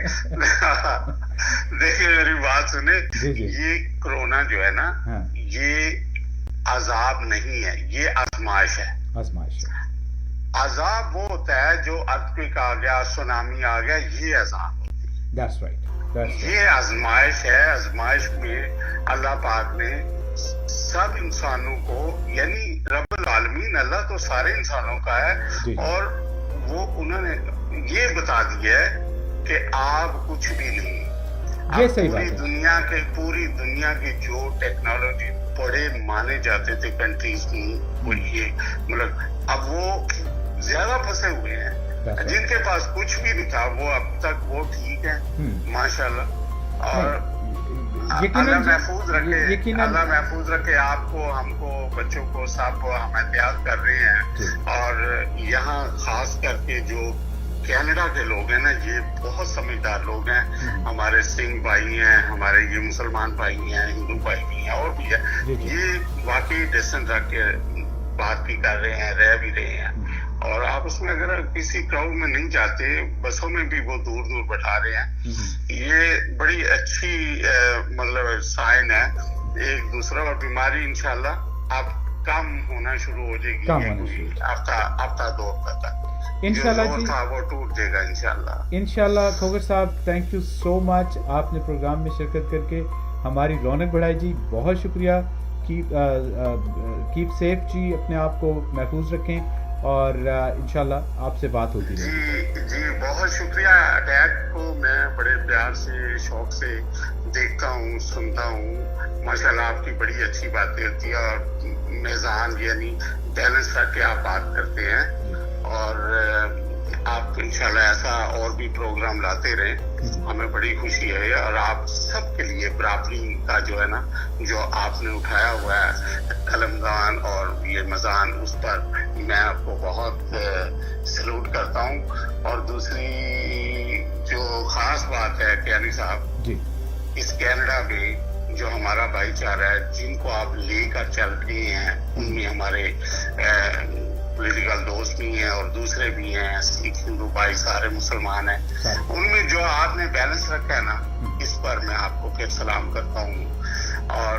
देखिए मेरी बात सुने, ये कोरोना जो है ना, ये अजाब नहीं है, ये आजमाइश है। अजाब वो होता है जो अर्थक्वेक आ गया, सुनामी आ गया, ये अजाब। That's right. ये आजमाइश है। आजमाइश में अल्लाह पाक ने सब इंसानों को, यानी रब्बुल आलमीन अल्लाह तो सारे इंसानों का है, और वो उन्होंने ये बता दिया है कि आप कुछ भी नहीं। ये अब सही बात है। पूरी दुनिया के जो टेक्नोलॉजी बड़े माने जाते थे कंट्रीज में, वो ये मतलब अब वो ज्यादा फंसे हुए हैं। जिनके पास कुछ भी नहीं था वो अब तक वो ठीक है माशाल्लाह। और अल्लाह महफूज रखे आपको, हमको, बच्चों को, सबको हम एहतियात कर रहे हैं। और यहाँ खास करके जो कनाडा के लोग हैं ना, ये बहुत समझदार लोग हैं। हमारे सिंह भाई हैं, हमारे ये मुसलमान भाई हैं, हिंदू भाई भी हैं और भी है। ये वाकई डिस्टेंस रख के बात भी कर रहे हैं, रह भी रहे हैं। और आप उसमें अगर किसी क्राउड में नहीं जाते, बसों में भी वो दूर दूर बैठा रहे हैं। ये बड़ी अच्छी मतलब साइन है एक दूसरा। और बीमारी इंशाल्लाह अब कम होना शुरू हो जाएगी, हफ्ता दो हफ्ता तक इंशाल्लाह जी, था वो टूट जाएगा इंशाल्लाह। खोखर साहब, थैंक यू सो मच, आपने प्रोग्राम में शिरकत करके हमारी रौनक बढ़ाई जी, बहुत शुक्रिया। कीप सेफ जी, अपने आप को महफूज रखें और इंशाल्लाह आपसे बात होती रहेगी। जी बहुत शुक्रिया। अटैक को मैं बड़े प्यार से, शौक से देखता हूँ, सुनता हूँ। माशाल्लाह आपकी बड़ी अच्छी बातें होती है और मेज़ान यानी बैलेंस रख के आप बात करते हैं। और आप इंशाल्लाह ऐसा और भी प्रोग्राम लाते रहें, हमें बड़ी खुशी है। और आप सबके लिए बराबरी का जो है ना, जो आपने उठाया हुआ है कलमदान और ये मज़ान, उस पर मैं आपको बहुत सैल्यूट करता हूँ। और दूसरी जो खास बात है कैनी साहब जी, इस कनाडा में जो हमारा भाईचारा है, जिनको आप लेकर चल रहे हैं, उनमें हमारे पॉलिटिकल दोस्त भी हैं और दूसरे भी हैं, सिख, हिंदू भाई, सारे मुसलमान हैं। उनमें जो आपने बैलेंस रखा है ना, इस पर मैं आपको फिर सलाम करता हूँ। और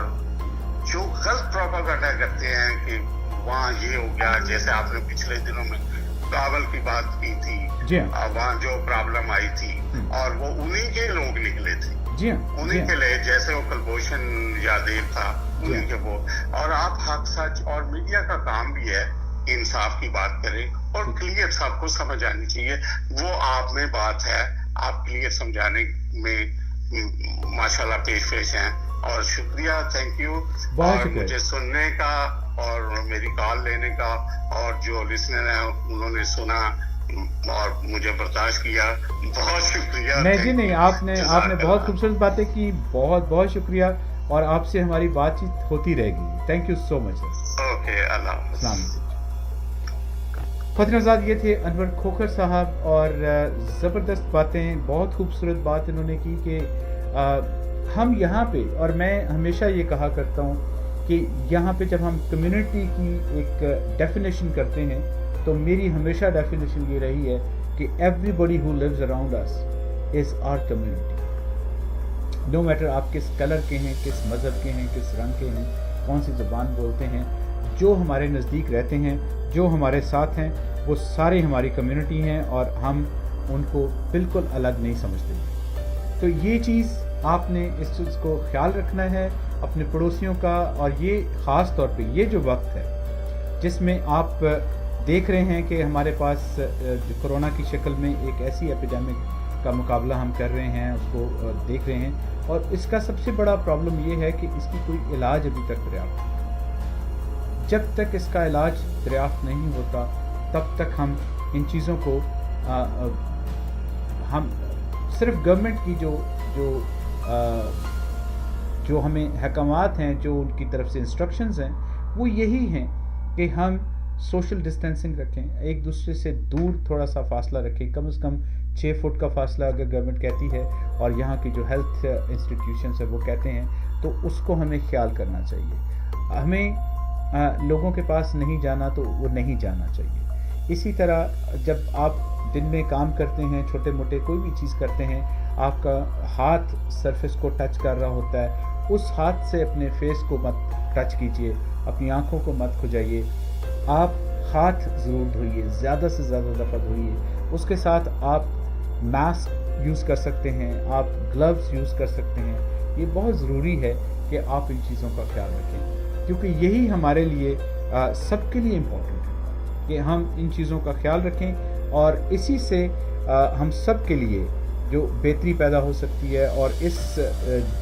जो गलत प्रोपेगेंडा करते हैं कि वहाँ ये हो गया, जैसे आपने पिछले दिनों में काबल की बात की थी, वहाँ जो प्रॉब्लम आई थी और वो उन्हीं के लोग निकले थे, उन्हीं के लिए, जैसे वो कुलभूषण यादव था, उन्हीं के वो। और आप हक सच, और मीडिया का काम भी है इंसाफ की बात करें और क्लियर सबको समझ आनी चाहिए। वो आप में बात है, आप क्लियर समझाने में माशाल्लाह पेश हैं। और शुक्रिया, थैंक यू। और मुझे सुनने का और मेरी कॉल लेने का, और जो लिसनर है उन्होंने सुना और मुझे बर्दाश्त किया, बहुत शुक्रिया। नहीं जी नहीं, आपने बहुत खूबसूरत बातें की, बहुत बहुत शुक्रिया। और आपसे हमारी बातचीत होती रहेगी। Thank you so much sir. Okay, Allah. ख़वातीन ये थे अनवर खोखर साहब, और ज़बरदस्त बातें, बहुत खूबसूरत बात इन्होंने की कि हम यहाँ पे, और मैं हमेशा ये कहा करता हूँ कि यहाँ पे जब हम कम्युनिटी की एक डेफिनेशन करते हैं, तो मेरी हमेशा डेफिनेशन ये रही है कि everybody who lives around us is our community. No matter आप किस कलर के हैं, किस मज़हब के हैं, किस रंग के हैं, कौन सी ज़बान बोलते हैं, जो हमारे नज़दीक रहते हैं, जो हमारे साथ हैं, वो सारे हमारी कम्युनिटी हैं और हम उनको बिल्कुल अलग नहीं समझते। तो ये चीज़ आपने इस चीज़ को ख्याल रखना है अपने पड़ोसियों का। और ये ख़ास तौर पे ये जो वक्त है जिसमें आप देख रहे हैं कि हमारे पास कोरोना की शक्ल में एक ऐसी एपिडेमिक का मुकाबला हम कर रहे हैं, उसको देख रहे हैं। और इसका सबसे बड़ा प्रॉब्लम ये है कि इसकी कोई इलाज अभी तक पर्याप्त नहीं। जब तक इसका इलाज दरियाफ्त नहीं होता, तब तक हम इन चीज़ों को हम सिर्फ गवर्नमेंट की जो हमें हकामात हैं, जो उनकी तरफ से इंस्ट्रक्शंस हैं, वो यही हैं कि हम सोशल डिस्टेंसिंग रखें, एक दूसरे से दूर थोड़ा सा फासला रखें, कम से कम 6 फुट का फासला अगर गवर्नमेंट कहती है और यहाँ की जो हेल्थ इंस्टीट्यूशंस है वो कहते हैं, तो उसको हमें ख्याल करना चाहिए। हमें लोगों के पास नहीं जाना तो वो नहीं जाना चाहिए। इसी तरह जब आप दिन में काम करते हैं, छोटे मोटे कोई भी चीज़ करते हैं, आपका हाथ सरफेस को टच कर रहा होता है, उस हाथ से अपने फेस को मत टच कीजिए, अपनी आंखों को मत खुजाइए। आप हाथ ज़रूर धोइए, ज़्यादा से ज़्यादा दफ़ा धोइए। उसके साथ आप मास्क यूज़ कर सकते हैं, आप ग्लव्स यूज़ कर सकते हैं। ये बहुत ज़रूरी है कि आप इन चीज़ों का ख्याल रखें, क्योंकि यही हमारे लिए सबके लिए इम्पोर्टेंट है कि हम इन चीज़ों का ख्याल रखें। और इसी से ہم سب کے لیے جو بہتری پیدا ہو سکتی ہے، اور اس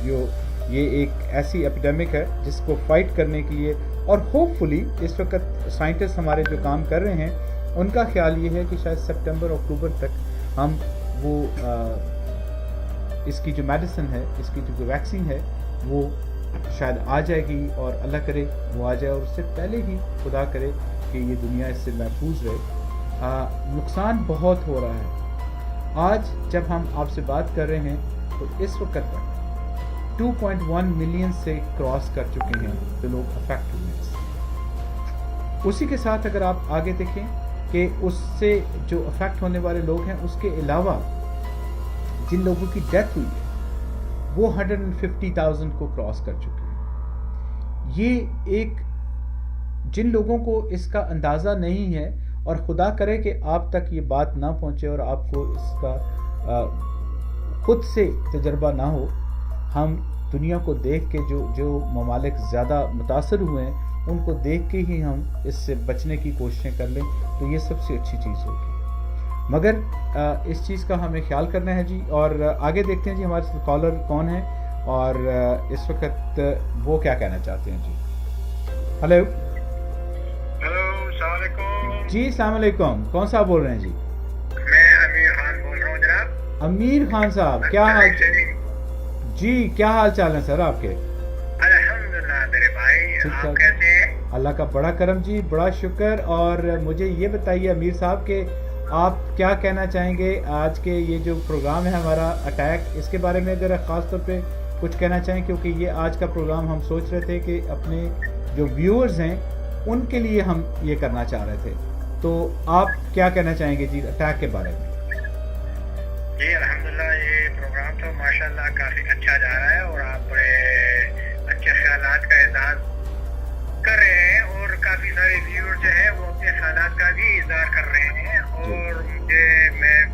جو یہ ایک ایسی ایپیڈیمک ہے جس کو فائٹ کرنے کے لیے، اور ہوپ فلی اس وقت سائنٹسٹ ہمارے جو کام کر رہے ہیں ان کا خیال یہ ہے کہ شاید سپٹمبر اکتوبر تک ہم وہ اس کی جو میڈیسن ہے، اس کی جو ویکسین ہے وہ شاید آ جائے گی، اور اللہ کرے وہ آ جائے، اور اس سے پہلے ہی خدا کرے کہ یہ دنیا اس سے محفوظ رہے۔ نقصان بہت ہو رہا ہے۔ آج جب ہم آپ سے بات کر رہے ہیں تو اس وقت تک 2.1 ملین سے کراس کر چکے ہیں جو لوگ افیکٹ ہوئے ہیں۔ اسی کے ساتھ اگر آپ آگے دیکھیں کہ اس سے جو افیکٹ ہونے والے لوگ ہیں، اس کے علاوہ جن لوگوں کی ڈیتھ ہوئی ہے وہ 150,000 کو کراس کر چکے ہیں۔ یہ ایک جن لوگوں کو اس کا اندازہ نہیں ہے، اور خدا کرے کہ آپ تک یہ بات نہ پہنچے اور آپ کو اس کا خود سے تجربہ نہ ہو، ہم دنیا کو دیکھ کے جو ممالک زیادہ متاثر ہوئے ہیں ان کو دیکھ کے ہی ہم اس سے بچنے کی کوششیں کر لیں تو یہ سب سے اچھی چیز ہوگی، مگر اس چیز کا ہمیں خیال کرنا ہے جی۔ اور آگے دیکھتے ہیں جی ہمارے کالر کون ہیں اور اس وقت وہ کیا کہنا چاہتے ہیں جی۔ ہلو السلام علیکم جی، السلام علیکم، کون صاحب بول رہے ہیں جی؟ میں امیر خان بول رہا ہوں جناب۔ امیر خان صاحب، کیا حال جی، کیا حال چال ہے سر آپ کے؟ الحمدللہ میرے بھائی، آپ کیسے ہیں؟ اللہ کا بڑا کرم جی، بڑا شکر۔ اور مجھے یہ بتائیے امیر صاحب کہ آپ کیا کہنا چاہیں گے آج کے یہ جو پروگرام ہے ہمارا اٹیک، اس کے بارے میں اگر خاص طور پہ کچھ کہنا چاہیں، کیونکہ یہ آج کا پروگرام ہم سوچ رہے تھے کہ اپنے جو ویورز ہیں ان کے لیے ہم یہ کرنا چاہ رہے تھے، تو آپ کیا کہنا چاہیں گے جی اٹیک کے بارے میں؟ جی الحمدللہ، یہ پروگرام تو ماشاءاللہ کافی اچھا جا رہا ہے اور آپ بڑے اچھے خیالات کا اظہار کر رہے ہیں، اور کافی سارے ویور جو ہیں وہ اپنے خیالات کا بھی اظہار کر رہے ہیں، اور میں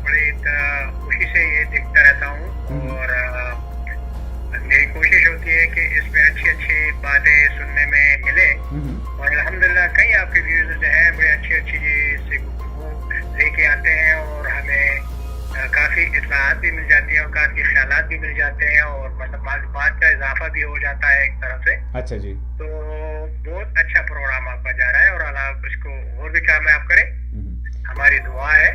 بڑی خوشی سے یہ دیکھتا رہتا ہوں، اور میری کوشش ہوتی ہے کہ اس میں اچھی اچھی باتیں سننے میں ملے، اور الحمدللہ کئی آپ کے ویورز جو ہیں بڑے اچھی اچھی گفتگو لے کے آتے ہیں، اور ہمیں کافی اطلاعات بھی مل جاتی ہیں اور کافی خیالات بھی مل جاتے ہیں، اور مطلب معلومات کا اضافہ بھی ہو جاتا ہے ایک طرف سے۔ اچھا جی، تو بہت اچھا پروگرام آپ کا جا رہا ہے، اور اللہ اس کو اور بھی کامیاب کرے، ہماری دعا ہے۔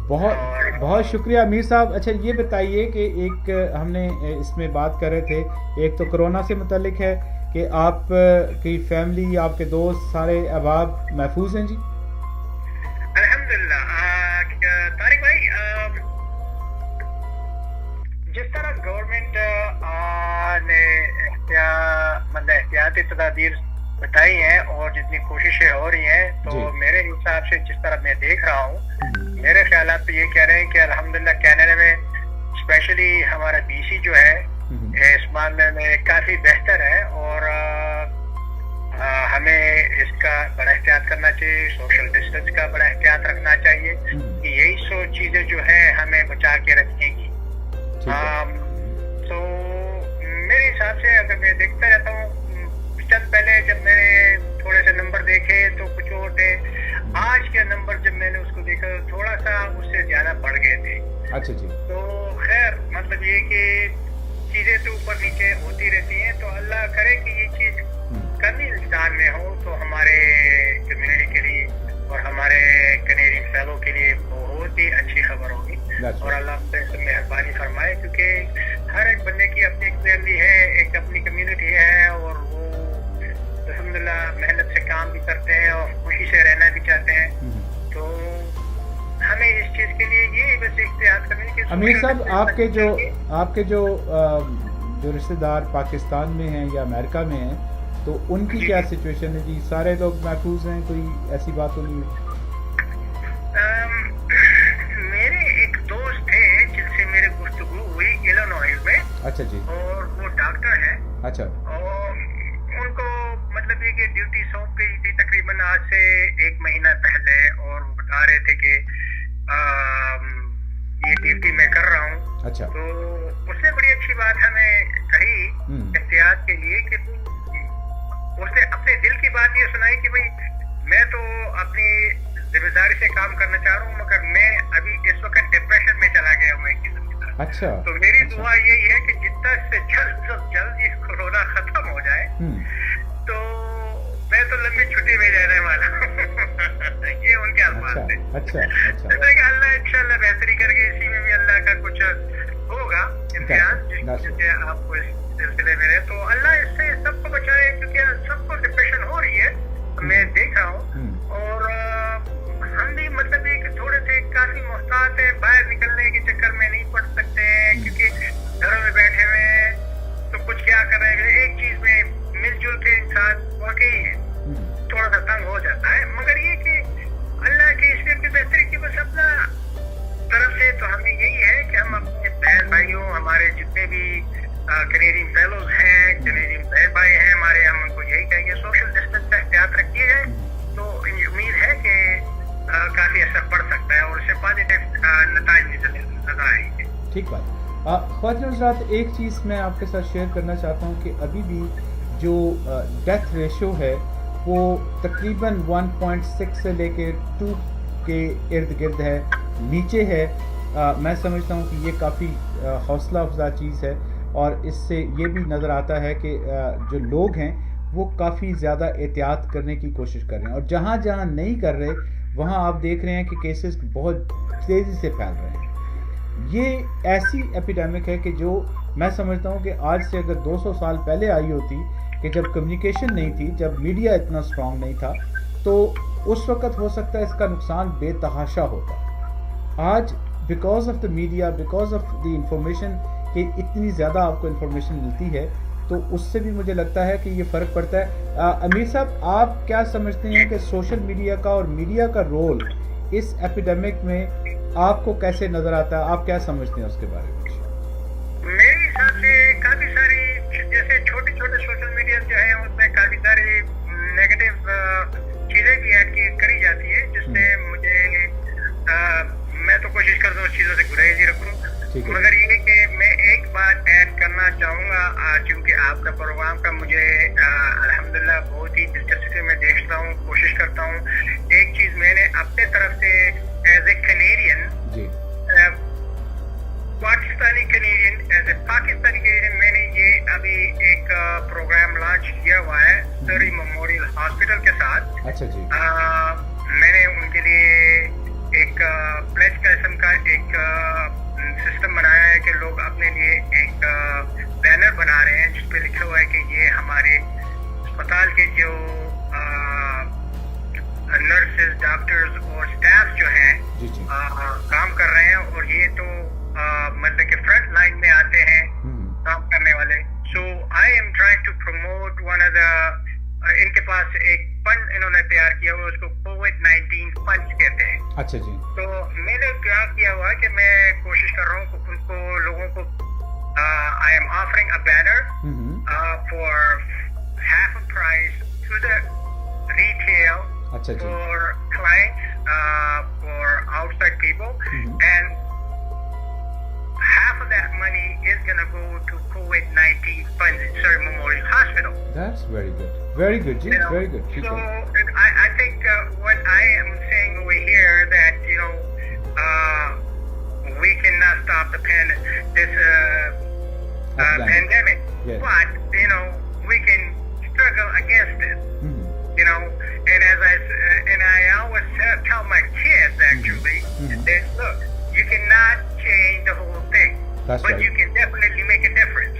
بہت بہت شکریہ امیر صاحب۔ اچھا یہ بتائیے کہ ایک ہم نے اس میں بات کر رہے تھے، ایک تو کرونا سے متعلق ہے کہ آپ کی فیملی، آپ کے دوست، سارے احباب محفوظ ہیں جی؟ الحمدللہ۔ طارق بھائی، جس طرح گورنمنٹ نے احتیاطی تدابیر بتائی ہیں اور جتنی کوششیں ہو رہی ہیں، تو میرے حساب سے جس طرح میں دیکھ رہا ہوں، میرے خیالات تو یہ کہہ رہے ہیں کہ الحمدللہ کینیڈا میں اسپیشلی ہمارا بی سی جو ہے اس معاملے میں کافی بہتر ہے، اور ہمیں اس کا بڑا احتیاط کرنا چاہیے، سوشل ڈسٹینس کا بڑا احتیاط رکھنا چاہیے، کہ یہی سو چیزیں جو ہیں ہمیں بچا کے رکھیں گی۔ تو میرے حساب سے اگر میں دیکھتا رہتا ہوں، چند پہلے جب میں نے تھوڑے سے نمبر دیکھے تو کچھ اور تھے، آج کے نمبر جب میں نے اس کو دیکھا تھوڑا سا اس سے زیادہ بڑھ گئے تھے۔ اچھا جی، تو خیر مطلب یہ کہ چیزیں تو اوپر نیچے ہوتی رہتی ہیں، تو اللہ کرے کہ یہ چیز کمی انسان میں ہو تو ہمارے کمیونٹی کے لیے اور ہمارے کینیڈین فیلو کے لیے بہت ہی اچھی خبر ہوگی، اور اللہ سے مہربانی فرمائے، کیونکہ ہر ایک بندے کی اپنی ایک فیملی ہے، ایک اپنی کمیونٹی ہے، اور وہ الحمدللہ محنت سے کام بھی کرتے ہیں اور خوشی سے رہنا بھی چاہتے ہیں، تو ہمیں اس چیز کے لیے یہ بس احتیاط کرنی ہے۔ امیر صاحب، آپ کے جو رشتہ دار پاکستان میں ہیں یا امریکہ میں ہیں، تو ان کی کیا سچویشن ہے جی؟ سارے لوگ محفوظ ہیں؟ کوئی ایسی بات تو نہیں ہے؟ میرے ایک دوست تھے جن سے میری گفتگو ہوئی ایلینوائز میں۔ اچھا جی، اور وہ ڈاکٹر ہیں۔ اچھا، اور ان کو مطلب یہ کہ ڈیوٹی سونپ گئی تھی تقریباً آج سے 1 مہینہ پہلے، اور وہ بتا رہے تھے کہ یہ ڈیوٹی میں کر رہا ہوں۔ اچھا، تو اس نے بڑی اچھی بات ہمیں کہی احتیاط کے لیے، کہ اس نے اپنے دل کی بات یہ سنائی کہ بھائی میں تو اپنی ذمہ داری سے کام کرنا چاہ رہا ہوں، مگر میں ابھی اس وقت ڈپریشن میں چلا گیا ہوں ایک قسم کی طرح. اچھا. تو میری دعا یہی ہے کہ جتنا سے جلد یہ کورونا ختم ہو جائے. تو میں تو لمبی چھٹی میں جانے والا ہوں. یہ ان کے الفاظ تھے. اچھا. اللہ انشاءاللہ بہتری کر کے اسی میں بھی اللہ کا کچھ ہوگا امتحان جس سے آپ کو اس سلسلے میں رہے. تو اللہ اس سے سب کو بچائے، کیونکہ سب کو ڈپریشن ہو رہی ہے، میں دیکھ رہا ہوں. اور ہم بھی مطلب یہ کہ تھوڑے سے کافی محتاط ہیں، باہر نکلنے کے چکر میں نہیں پڑ سکتے ہیں، کیونکہ گھروں میں بیٹھے ہوئے ہیں تو کچھ کیا کر رہے ہیں. ایک چیز میں مل جل کے انسان واقعی تھوڑا سا تنگ ہو جاتا ہے. مگر یہ کہ اللہ کی اس کی بہتری کی بس اپنا طرف سے تو ہمیں یہی ہے کہ ہم اپنے بہن بھائیوں، ہمارے جتنے بھی کینیڈین فیلوز ہیں، کینیڈین بہن بھائی ہیں ہمارے، ہم ان کو یہی کہیں گے سوشل ڈسٹینس کا احتیاط رکھیے جائے. تو امید ہے کہ کافی اثر پڑ سکتا ہے اور اس سے پازیٹیو نتائج نظر آئیں گے. ٹھیک بات. خواتین حضرات، ایک چیز میں آپ کے ساتھ شیئر کرنا چاہتا ہوں کہ ابھی بھی جو ڈیتھ ریشو ہے وہ تقریباً 1.6 سے لے کے 2 کے ارد گرد ہے، نیچے ہے. میں سمجھتا ہوں کہ یہ کافی حوصلہ افزا چیز ہے، اور اس سے یہ بھی نظر آتا ہے کہ جو لوگ ہیں وہ کافی زیادہ احتیاط کرنے کی کوشش کر رہے ہیں، اور جہاں جہاں نہیں کر رہے وہاں آپ دیکھ رہے ہیں کہ کیسز بہت تیزی سے پھیل رہے ہیں. یہ ایسی ایپیڈیمک ہے کہ جو میں سمجھتا ہوں کہ آج سے اگر 200 سال پہلے آئی ہوتی، کہ جب کمیونیکیشن نہیں تھی، جب میڈیا اتنا اسٹرانگ نہیں تھا، تو اس وقت ہو سکتا ہے اس کا نقصان بے تحاشا ہوتا. آج because of the media, because of the information, کہ اتنی زیادہ آپ کو انفارمیشن ملتی ہے، تو اس سے بھی مجھے لگتا ہے کہ یہ فرق پڑتا ہے. امیر صاحب، آپ کیا سمجھتے ہیں کہ سوشل میڈیا کا اور میڈیا کا رول اس ایپیڈیمک میں آپ کو کیسے نظر آتا ہے؟ آپ کیا سمجھتے ہیں اس کے بارے میں؟ میرے حساب سے کافی ساری جیسے چھوٹے سوشل میڈیا جو ہے اس میں کافی ساری نیگیٹو چیزیں بھی ایڈ کری جاتی ہے، جس سے مجھے میں تو کوشش کرتا ہوں اس چیزوں سے گریز ہی رکھوں. مگر یہ کہ میں ایک بات ایڈ کرنا چاہوں گا، چونکہ آپ کا پروگرام کا مجھے الحمدللہ بہت ہی دلچسپی میں دیکھتا ہوں، کوشش کرتا ہوں. ایک چیز میں نے اپنے طرف سے as a Canadian, Pakistani Canadian, as a Pakistani Canadian, میں نے یہ ابھی ایک پروگرام لانچ کیا ہوا ہے سری میموریل ہاسپٹل کے ساتھ. اچھا جی. میں نے ان کے لیے ایک پلیج قسم کا ایک سسٹم بنایا ہے کہ لوگ اپنے لیے ایک بینر بنا رہے ہیں جس پہ لکھا ہوا ہے کہ یہ ہمارے اسپتال کے جو نرسز، ڈاکٹرز اور اسٹاف جو ہیں کام کر رہے ہیں، اور یہ تو مطلب کہ فرنٹ لائن میں آتے ہیں کام کرنے والے. So I am trying to promote one of the, ان کے پاس ایک فنڈ انہوں نے تیار کیا ہوا، اس کو کووڈ-19 فنڈ کہتے ہیں. اچھا جی. تو میں نے کیا کیا ہوا کہ میں کوشش کر رہا ہوں کہ ان کو لوگوں کو I am offering a banner for half a price to the retail for clients, for outside people, and half of that money is going to go to COVID-19 fund at Surrey Memorial Hospital. That's very good. Very good, Ji. Very good. So I think what I am saying over here that, you know, we cannot stop the pandemic, but, you know, we can struggle against it, you know, and I always tell my kids actually that, look, you cannot change the whole thing, but you can definitely make a difference.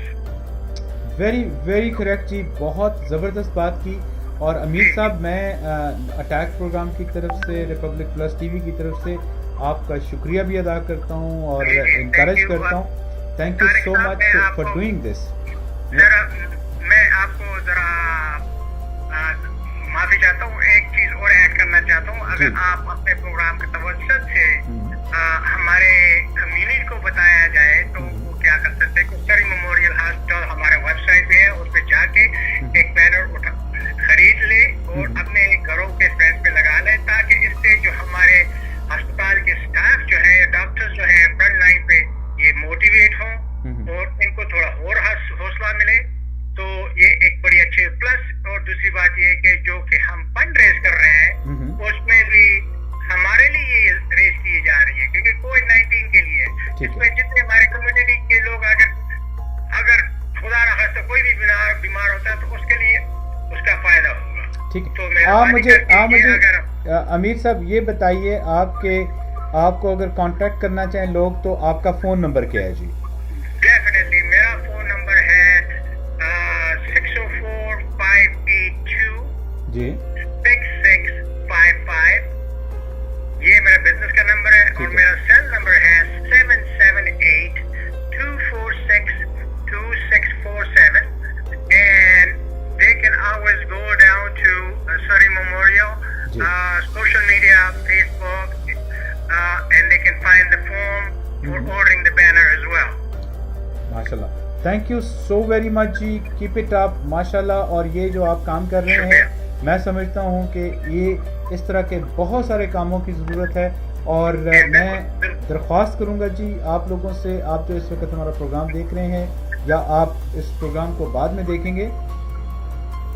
Very correct جی، بہت زبردست بات کی. اور امیر صاحب، میں attack programme کی طرف سے، ریپبلک پلس ٹی وی کی طرف سے آپ کا شکریہ بھی ادا کرتا ہوں اور انکریج کرتا ہوں. Thank you so much for doing this. میں آپ کو ذرا معافی چاہتا ہوں، ایک چیز اور ایڈ کرنا چاہتا ہوں. اگر آپ اپنے پروگرام کے توسط سے ہمارے کمیونٹی کو بتایا جائے تو وہ کیا کر سکتے ہیں کہ سری میموریل ہاسپٹل ہمارے ویب سائٹ پہ ہے، اس پہ جا کے ایک بینر خرید لے اور اپنے گھروں کے فرینڈ پہ لگا لے، تاکہ اس سے جو ہمارے ہسپتال کے اسٹاف جو ہے، ڈاکٹر جو ہے فرنٹ لائن پہ، یہ موٹیویٹ ہوں اور ان کو تھوڑا اور حوصلہ ملے. تو یہ ایک بڑی اچھی پلس. اور دوسری بات یہ کہ جو کہ ہم فنڈ ریز کر رہے ہیں اس میں بھی इसमें जितने हमारे कम्युनिटी के लोग अगर खुदा ना खास्ता कोई भी बीमार होता है तो उसके लिए उसका फायदा होगा। ठीक है, तो आप मुझे अगर अमीर साहब ये बताइए, आपको अगर कांटेक्ट करना चाहें लोग तो आपका फ़ोन नंबर क्या है जी? डेफिनेटली मेरा फ़ोन नंबर है 604-582 जी 6655। ये मेरा बिजनेस का नंबर है और मेरा सेल नंबर है 778-246-2647 and they can always go down to Surrey Memorial social media, Facebook, and they can find the form for ordering the banner as well. माशाल्लाह, thank you so very much जी, keep it up माशाल्लाह। और ये जो आप काम कर रहे हैं, मैं समझता हूँ कि ये इस तरह के बहुत सारे कामों की ज़रूरत है। और मैं दरख्वास्त करूँगा जी आप लोगों से, आप जो इस वक्त हमारा प्रोग्राम देख रहे हैं या आप इस प्रोग्राम को बाद में देखेंगे,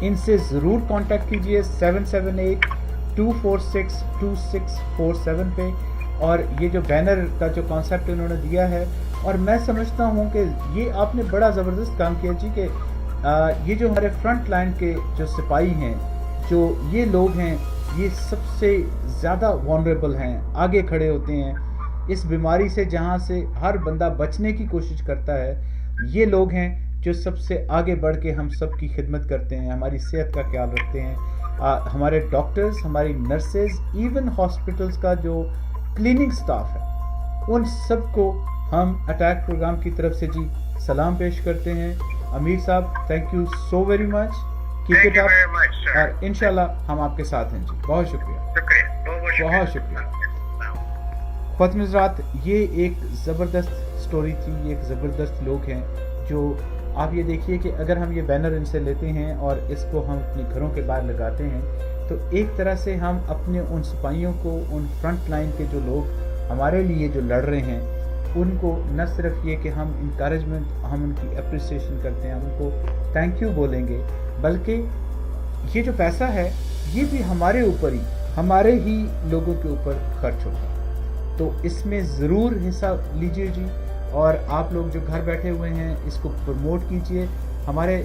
इनसे ज़रूर कांटेक्ट कीजिए 778-246-2647 पे। और ये जो बैनर का जो कॉन्सेप्ट इन्होंने दिया है, और मैं समझता हूँ कि ये आपने बड़ा ज़बरदस्त काम किया जी कि ये जो हमारे फ्रंट लाइन के जो सिपाही हैं, जो ये लोग हैं, ये सबसे ज़्यादा वनरेबल हैं, आगे खड़े होते हैं इस बीमारी से, जहाँ से हर बंदा बचने की कोशिश करता है। ये लोग हैं जो सबसे आगे बढ़ के हम सब की खिदमत करते हैं, हमारी सेहत का ख्याल रखते हैं। हमारे डॉक्टर्स, हमारी नर्सेज, इवन हॉस्पिटल्स का जो क्लीनिंग स्टाफ है, उन सब को हम अटैक प्रोग्राम की तरफ से जी सलाम पेश करते हैं। अमीर साहब, thank you so very much, keep it up, और इंशाल्लाह हम आपके साथ हैं जी। बहुत शुक्रिया, बहुत शुक्रिया। ख्वातीन हज़रात, ये एक ज़बरदस्त स्टोरी थी, ये एक ज़बरदस्त लोग हैं जो, आप ये देखिए कि अगर हम ये बैनर इनसे लेते हैं और इसको हम अपने घरों के बाहर लगाते हैं, तो एक तरह से हम अपने उन सिपाहियों को, उन फ्रंट लाइन के जो लोग हमारे लिए जो लड़ रहे हैं, उनको न सिर्फ ये कि हम इंकरेजमेंट, हम उनकी अप्रिसिएशन करते हैं, हम उनको थैंक यू बोलेंगे, बल्कि ये जो पैसा है ये भी हमारे ऊपर ही, हमारे ही लोगों के ऊपर खर्च होगा। तो इसमें ज़रूर हिस्सा लीजिए जी। और आप लोग जो घर बैठे हुए हैं, इसको प्रमोट कीजिए। हमारे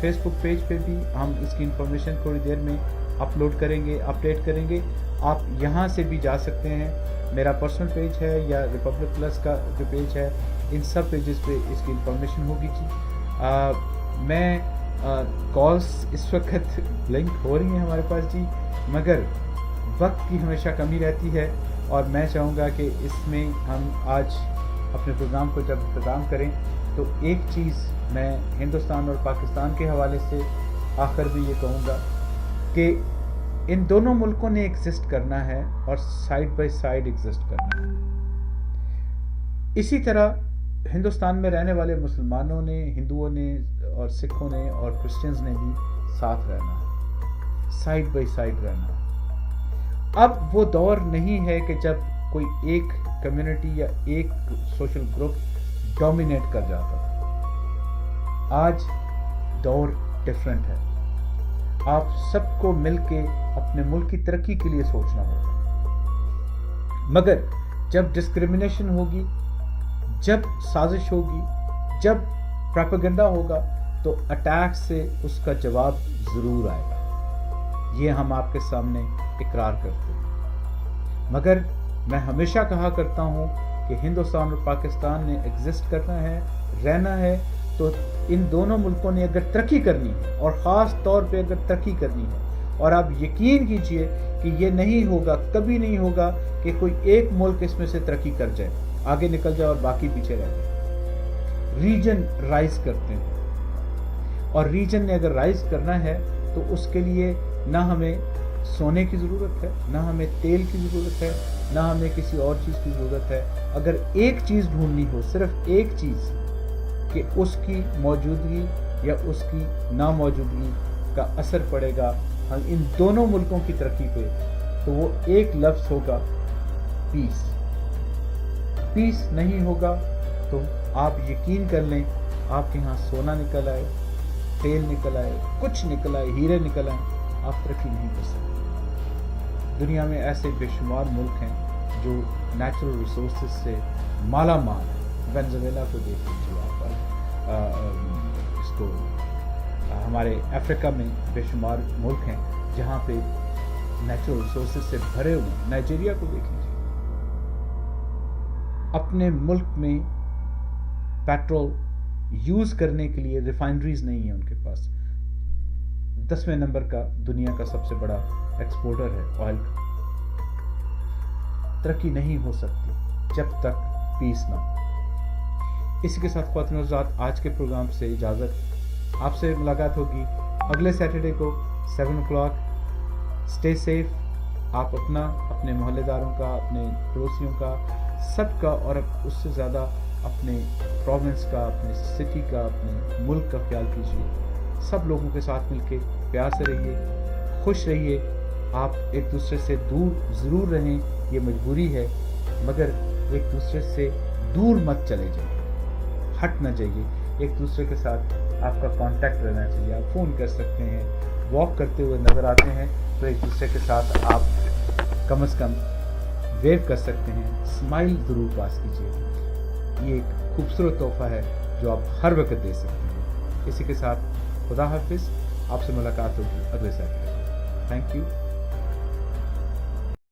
फेसबुक पेज पे भी हम इसकी इंफॉर्मेशन थोड़ी देर में अपलोड करेंगे, अपडेट करेंगे। आप यहाँ से भी जा सकते हैं, मेरा पर्सनल पेज है या रिपब्लिक प्लस का जो पेज है, इन सब पेजेस पे इसकी इंफॉर्मेशन होगी जी। मैं कॉल्स इस वक्त लिंक हो रही हैं हमारे पास जी, मगर वक्त की हमेशा कमी रहती है, और मैं चाहूँगा कि इसमें हम आज अपने प्रोग्राम को जब इख्तिताम करें, तो एक चीज़ मैं हिंदुस्तान और पाकिस्तान के हवाले से आखिर भी ये कहूँगा कि इन दोनों मुल्कों ने एग्जिस्ट करना है और साइड बाय साइड एग्जिस्ट करना है। इसी तरह हिंदुस्तान में रहने वाले मुसलमानों ने, हिंदुओं ने और सिखों ने और क्रिश्चियंस ने भी साथ रहना है, साइड बाय साइड रहना है। अब वो दौर नहीं है कि जब कोई एक कम्युनिटी या एक सोशल ग्रुप डोमिनेट कर जाता था। आज दौर डिफरेंट है। आप सबको मिलके अपने मुल्क की तरक्की के लिए सोचना होगा, मगर जब डिस्क्रिमिनेशन होगी, जब साजिश होगी, जब प्रोपेगेंडा होगा, तो अटैक से उसका जवाब ज़रूर आएगा। ये हम आपके सामने इकरार करते हैं। मगर मैं हमेशा कहा करता हूँ कि हिंदुस्तान और पाकिस्तान ने एग्जिस्ट करना है, रहना है, तो इन दोनों मुल्कों ने अगर तरक्की करनी है, और ख़ास तौर पे अगर तरक्की करनी है, और आप यकीन कीजिए कि ये नहीं होगा, कभी नहीं होगा कि कोई एक मुल्क इसमें से तरक्की कर जाए, आगे निकल जाए और बाकी पीछे रह जाए। रीजन राइज करते हैं, और रीजन ने अगर राइज करना है तो उसके लिए ना हमें सोने की ज़रूरत है, ना हमें तेल की ज़रूरत है, ना हमें किसी और चीज़ की ज़रूरत है। अगर एक चीज़ ढूंढनी हो, सिर्फ एक चीज़, कि उसकी मौजूदगी या उसकी नामौजूदगी का असर पड़ेगा हम इन दोनों मुल्कों की तरक्की पे, तो वो एक लफ्ज़ होगा पीस। पीस नहीं होगा तो आप यकीन कर लें, आपके यहाँ सोना निकल आए, तेल निकल आए, कुछ निकल आए, हीरे निकल आए, आप तरक्की नहीं कर सकते। दुनिया में ऐसे बेशुमार मुल्क हैं जो नेचुरल रिसोर्सेज से माला माल है। वेनेजुएला को देख लीजिए आप, इसको हमारे अफ्रीका में बेशुमार मुल्क हैं जहाँ पे नेचुरल रिसोर्सेज से भरे हुए। नाइजीरिया को देख लीजिए, अपने मुल्क में पेट्रोल यूज करने के लिए रिफाइनरीज नहीं है उनके पास। 10वें नंबर का दुनिया का सबसे बड़ा एक्सपोर्टर है ऑयल का। तरक्की नहीं हो सकती जब तक पीस ना हो। इसी के साथ ख्वातीन और हज़रात, आज के प्रोग्राम से इजाज़त। आपसे मुलाकात होगी अगले सैटरडे को 7 o'clock। Stay safe. आप अपना, अपने मोहल्लेदारों का, अपने पड़ोसियों का, सबका, और उससे ज़्यादा अपने प्रोविंस का, अपने सिटी का, अपने मुल्क का ख्याल कीजिए। सब लोगों के साथ मिलके प्यार से रहिए, खुश रहिए। आप एक दूसरे से दूर ज़रूर रहें, ये मजबूरी है, मगर एक दूसरे से दूर मत चले जाइए, हट ना जाइए। एक दूसरे के साथ आपका कांटेक्ट रहना चाहिए। आप फ़ोन कर सकते हैं, वॉक करते हुए नज़र आते हैं तो एक दूसरे के साथ आप कम से कम वेव कर सकते हैं, स्माइल ज़रूर पास कीजिए। ये एक खूबसूरत तोहफ़ा है जो आप हर वक्त दे सकते हैं। इसी के साथ खुदा हाफिज़। आपसे मुलाकात होगी अगले सैटरडे। Thank you.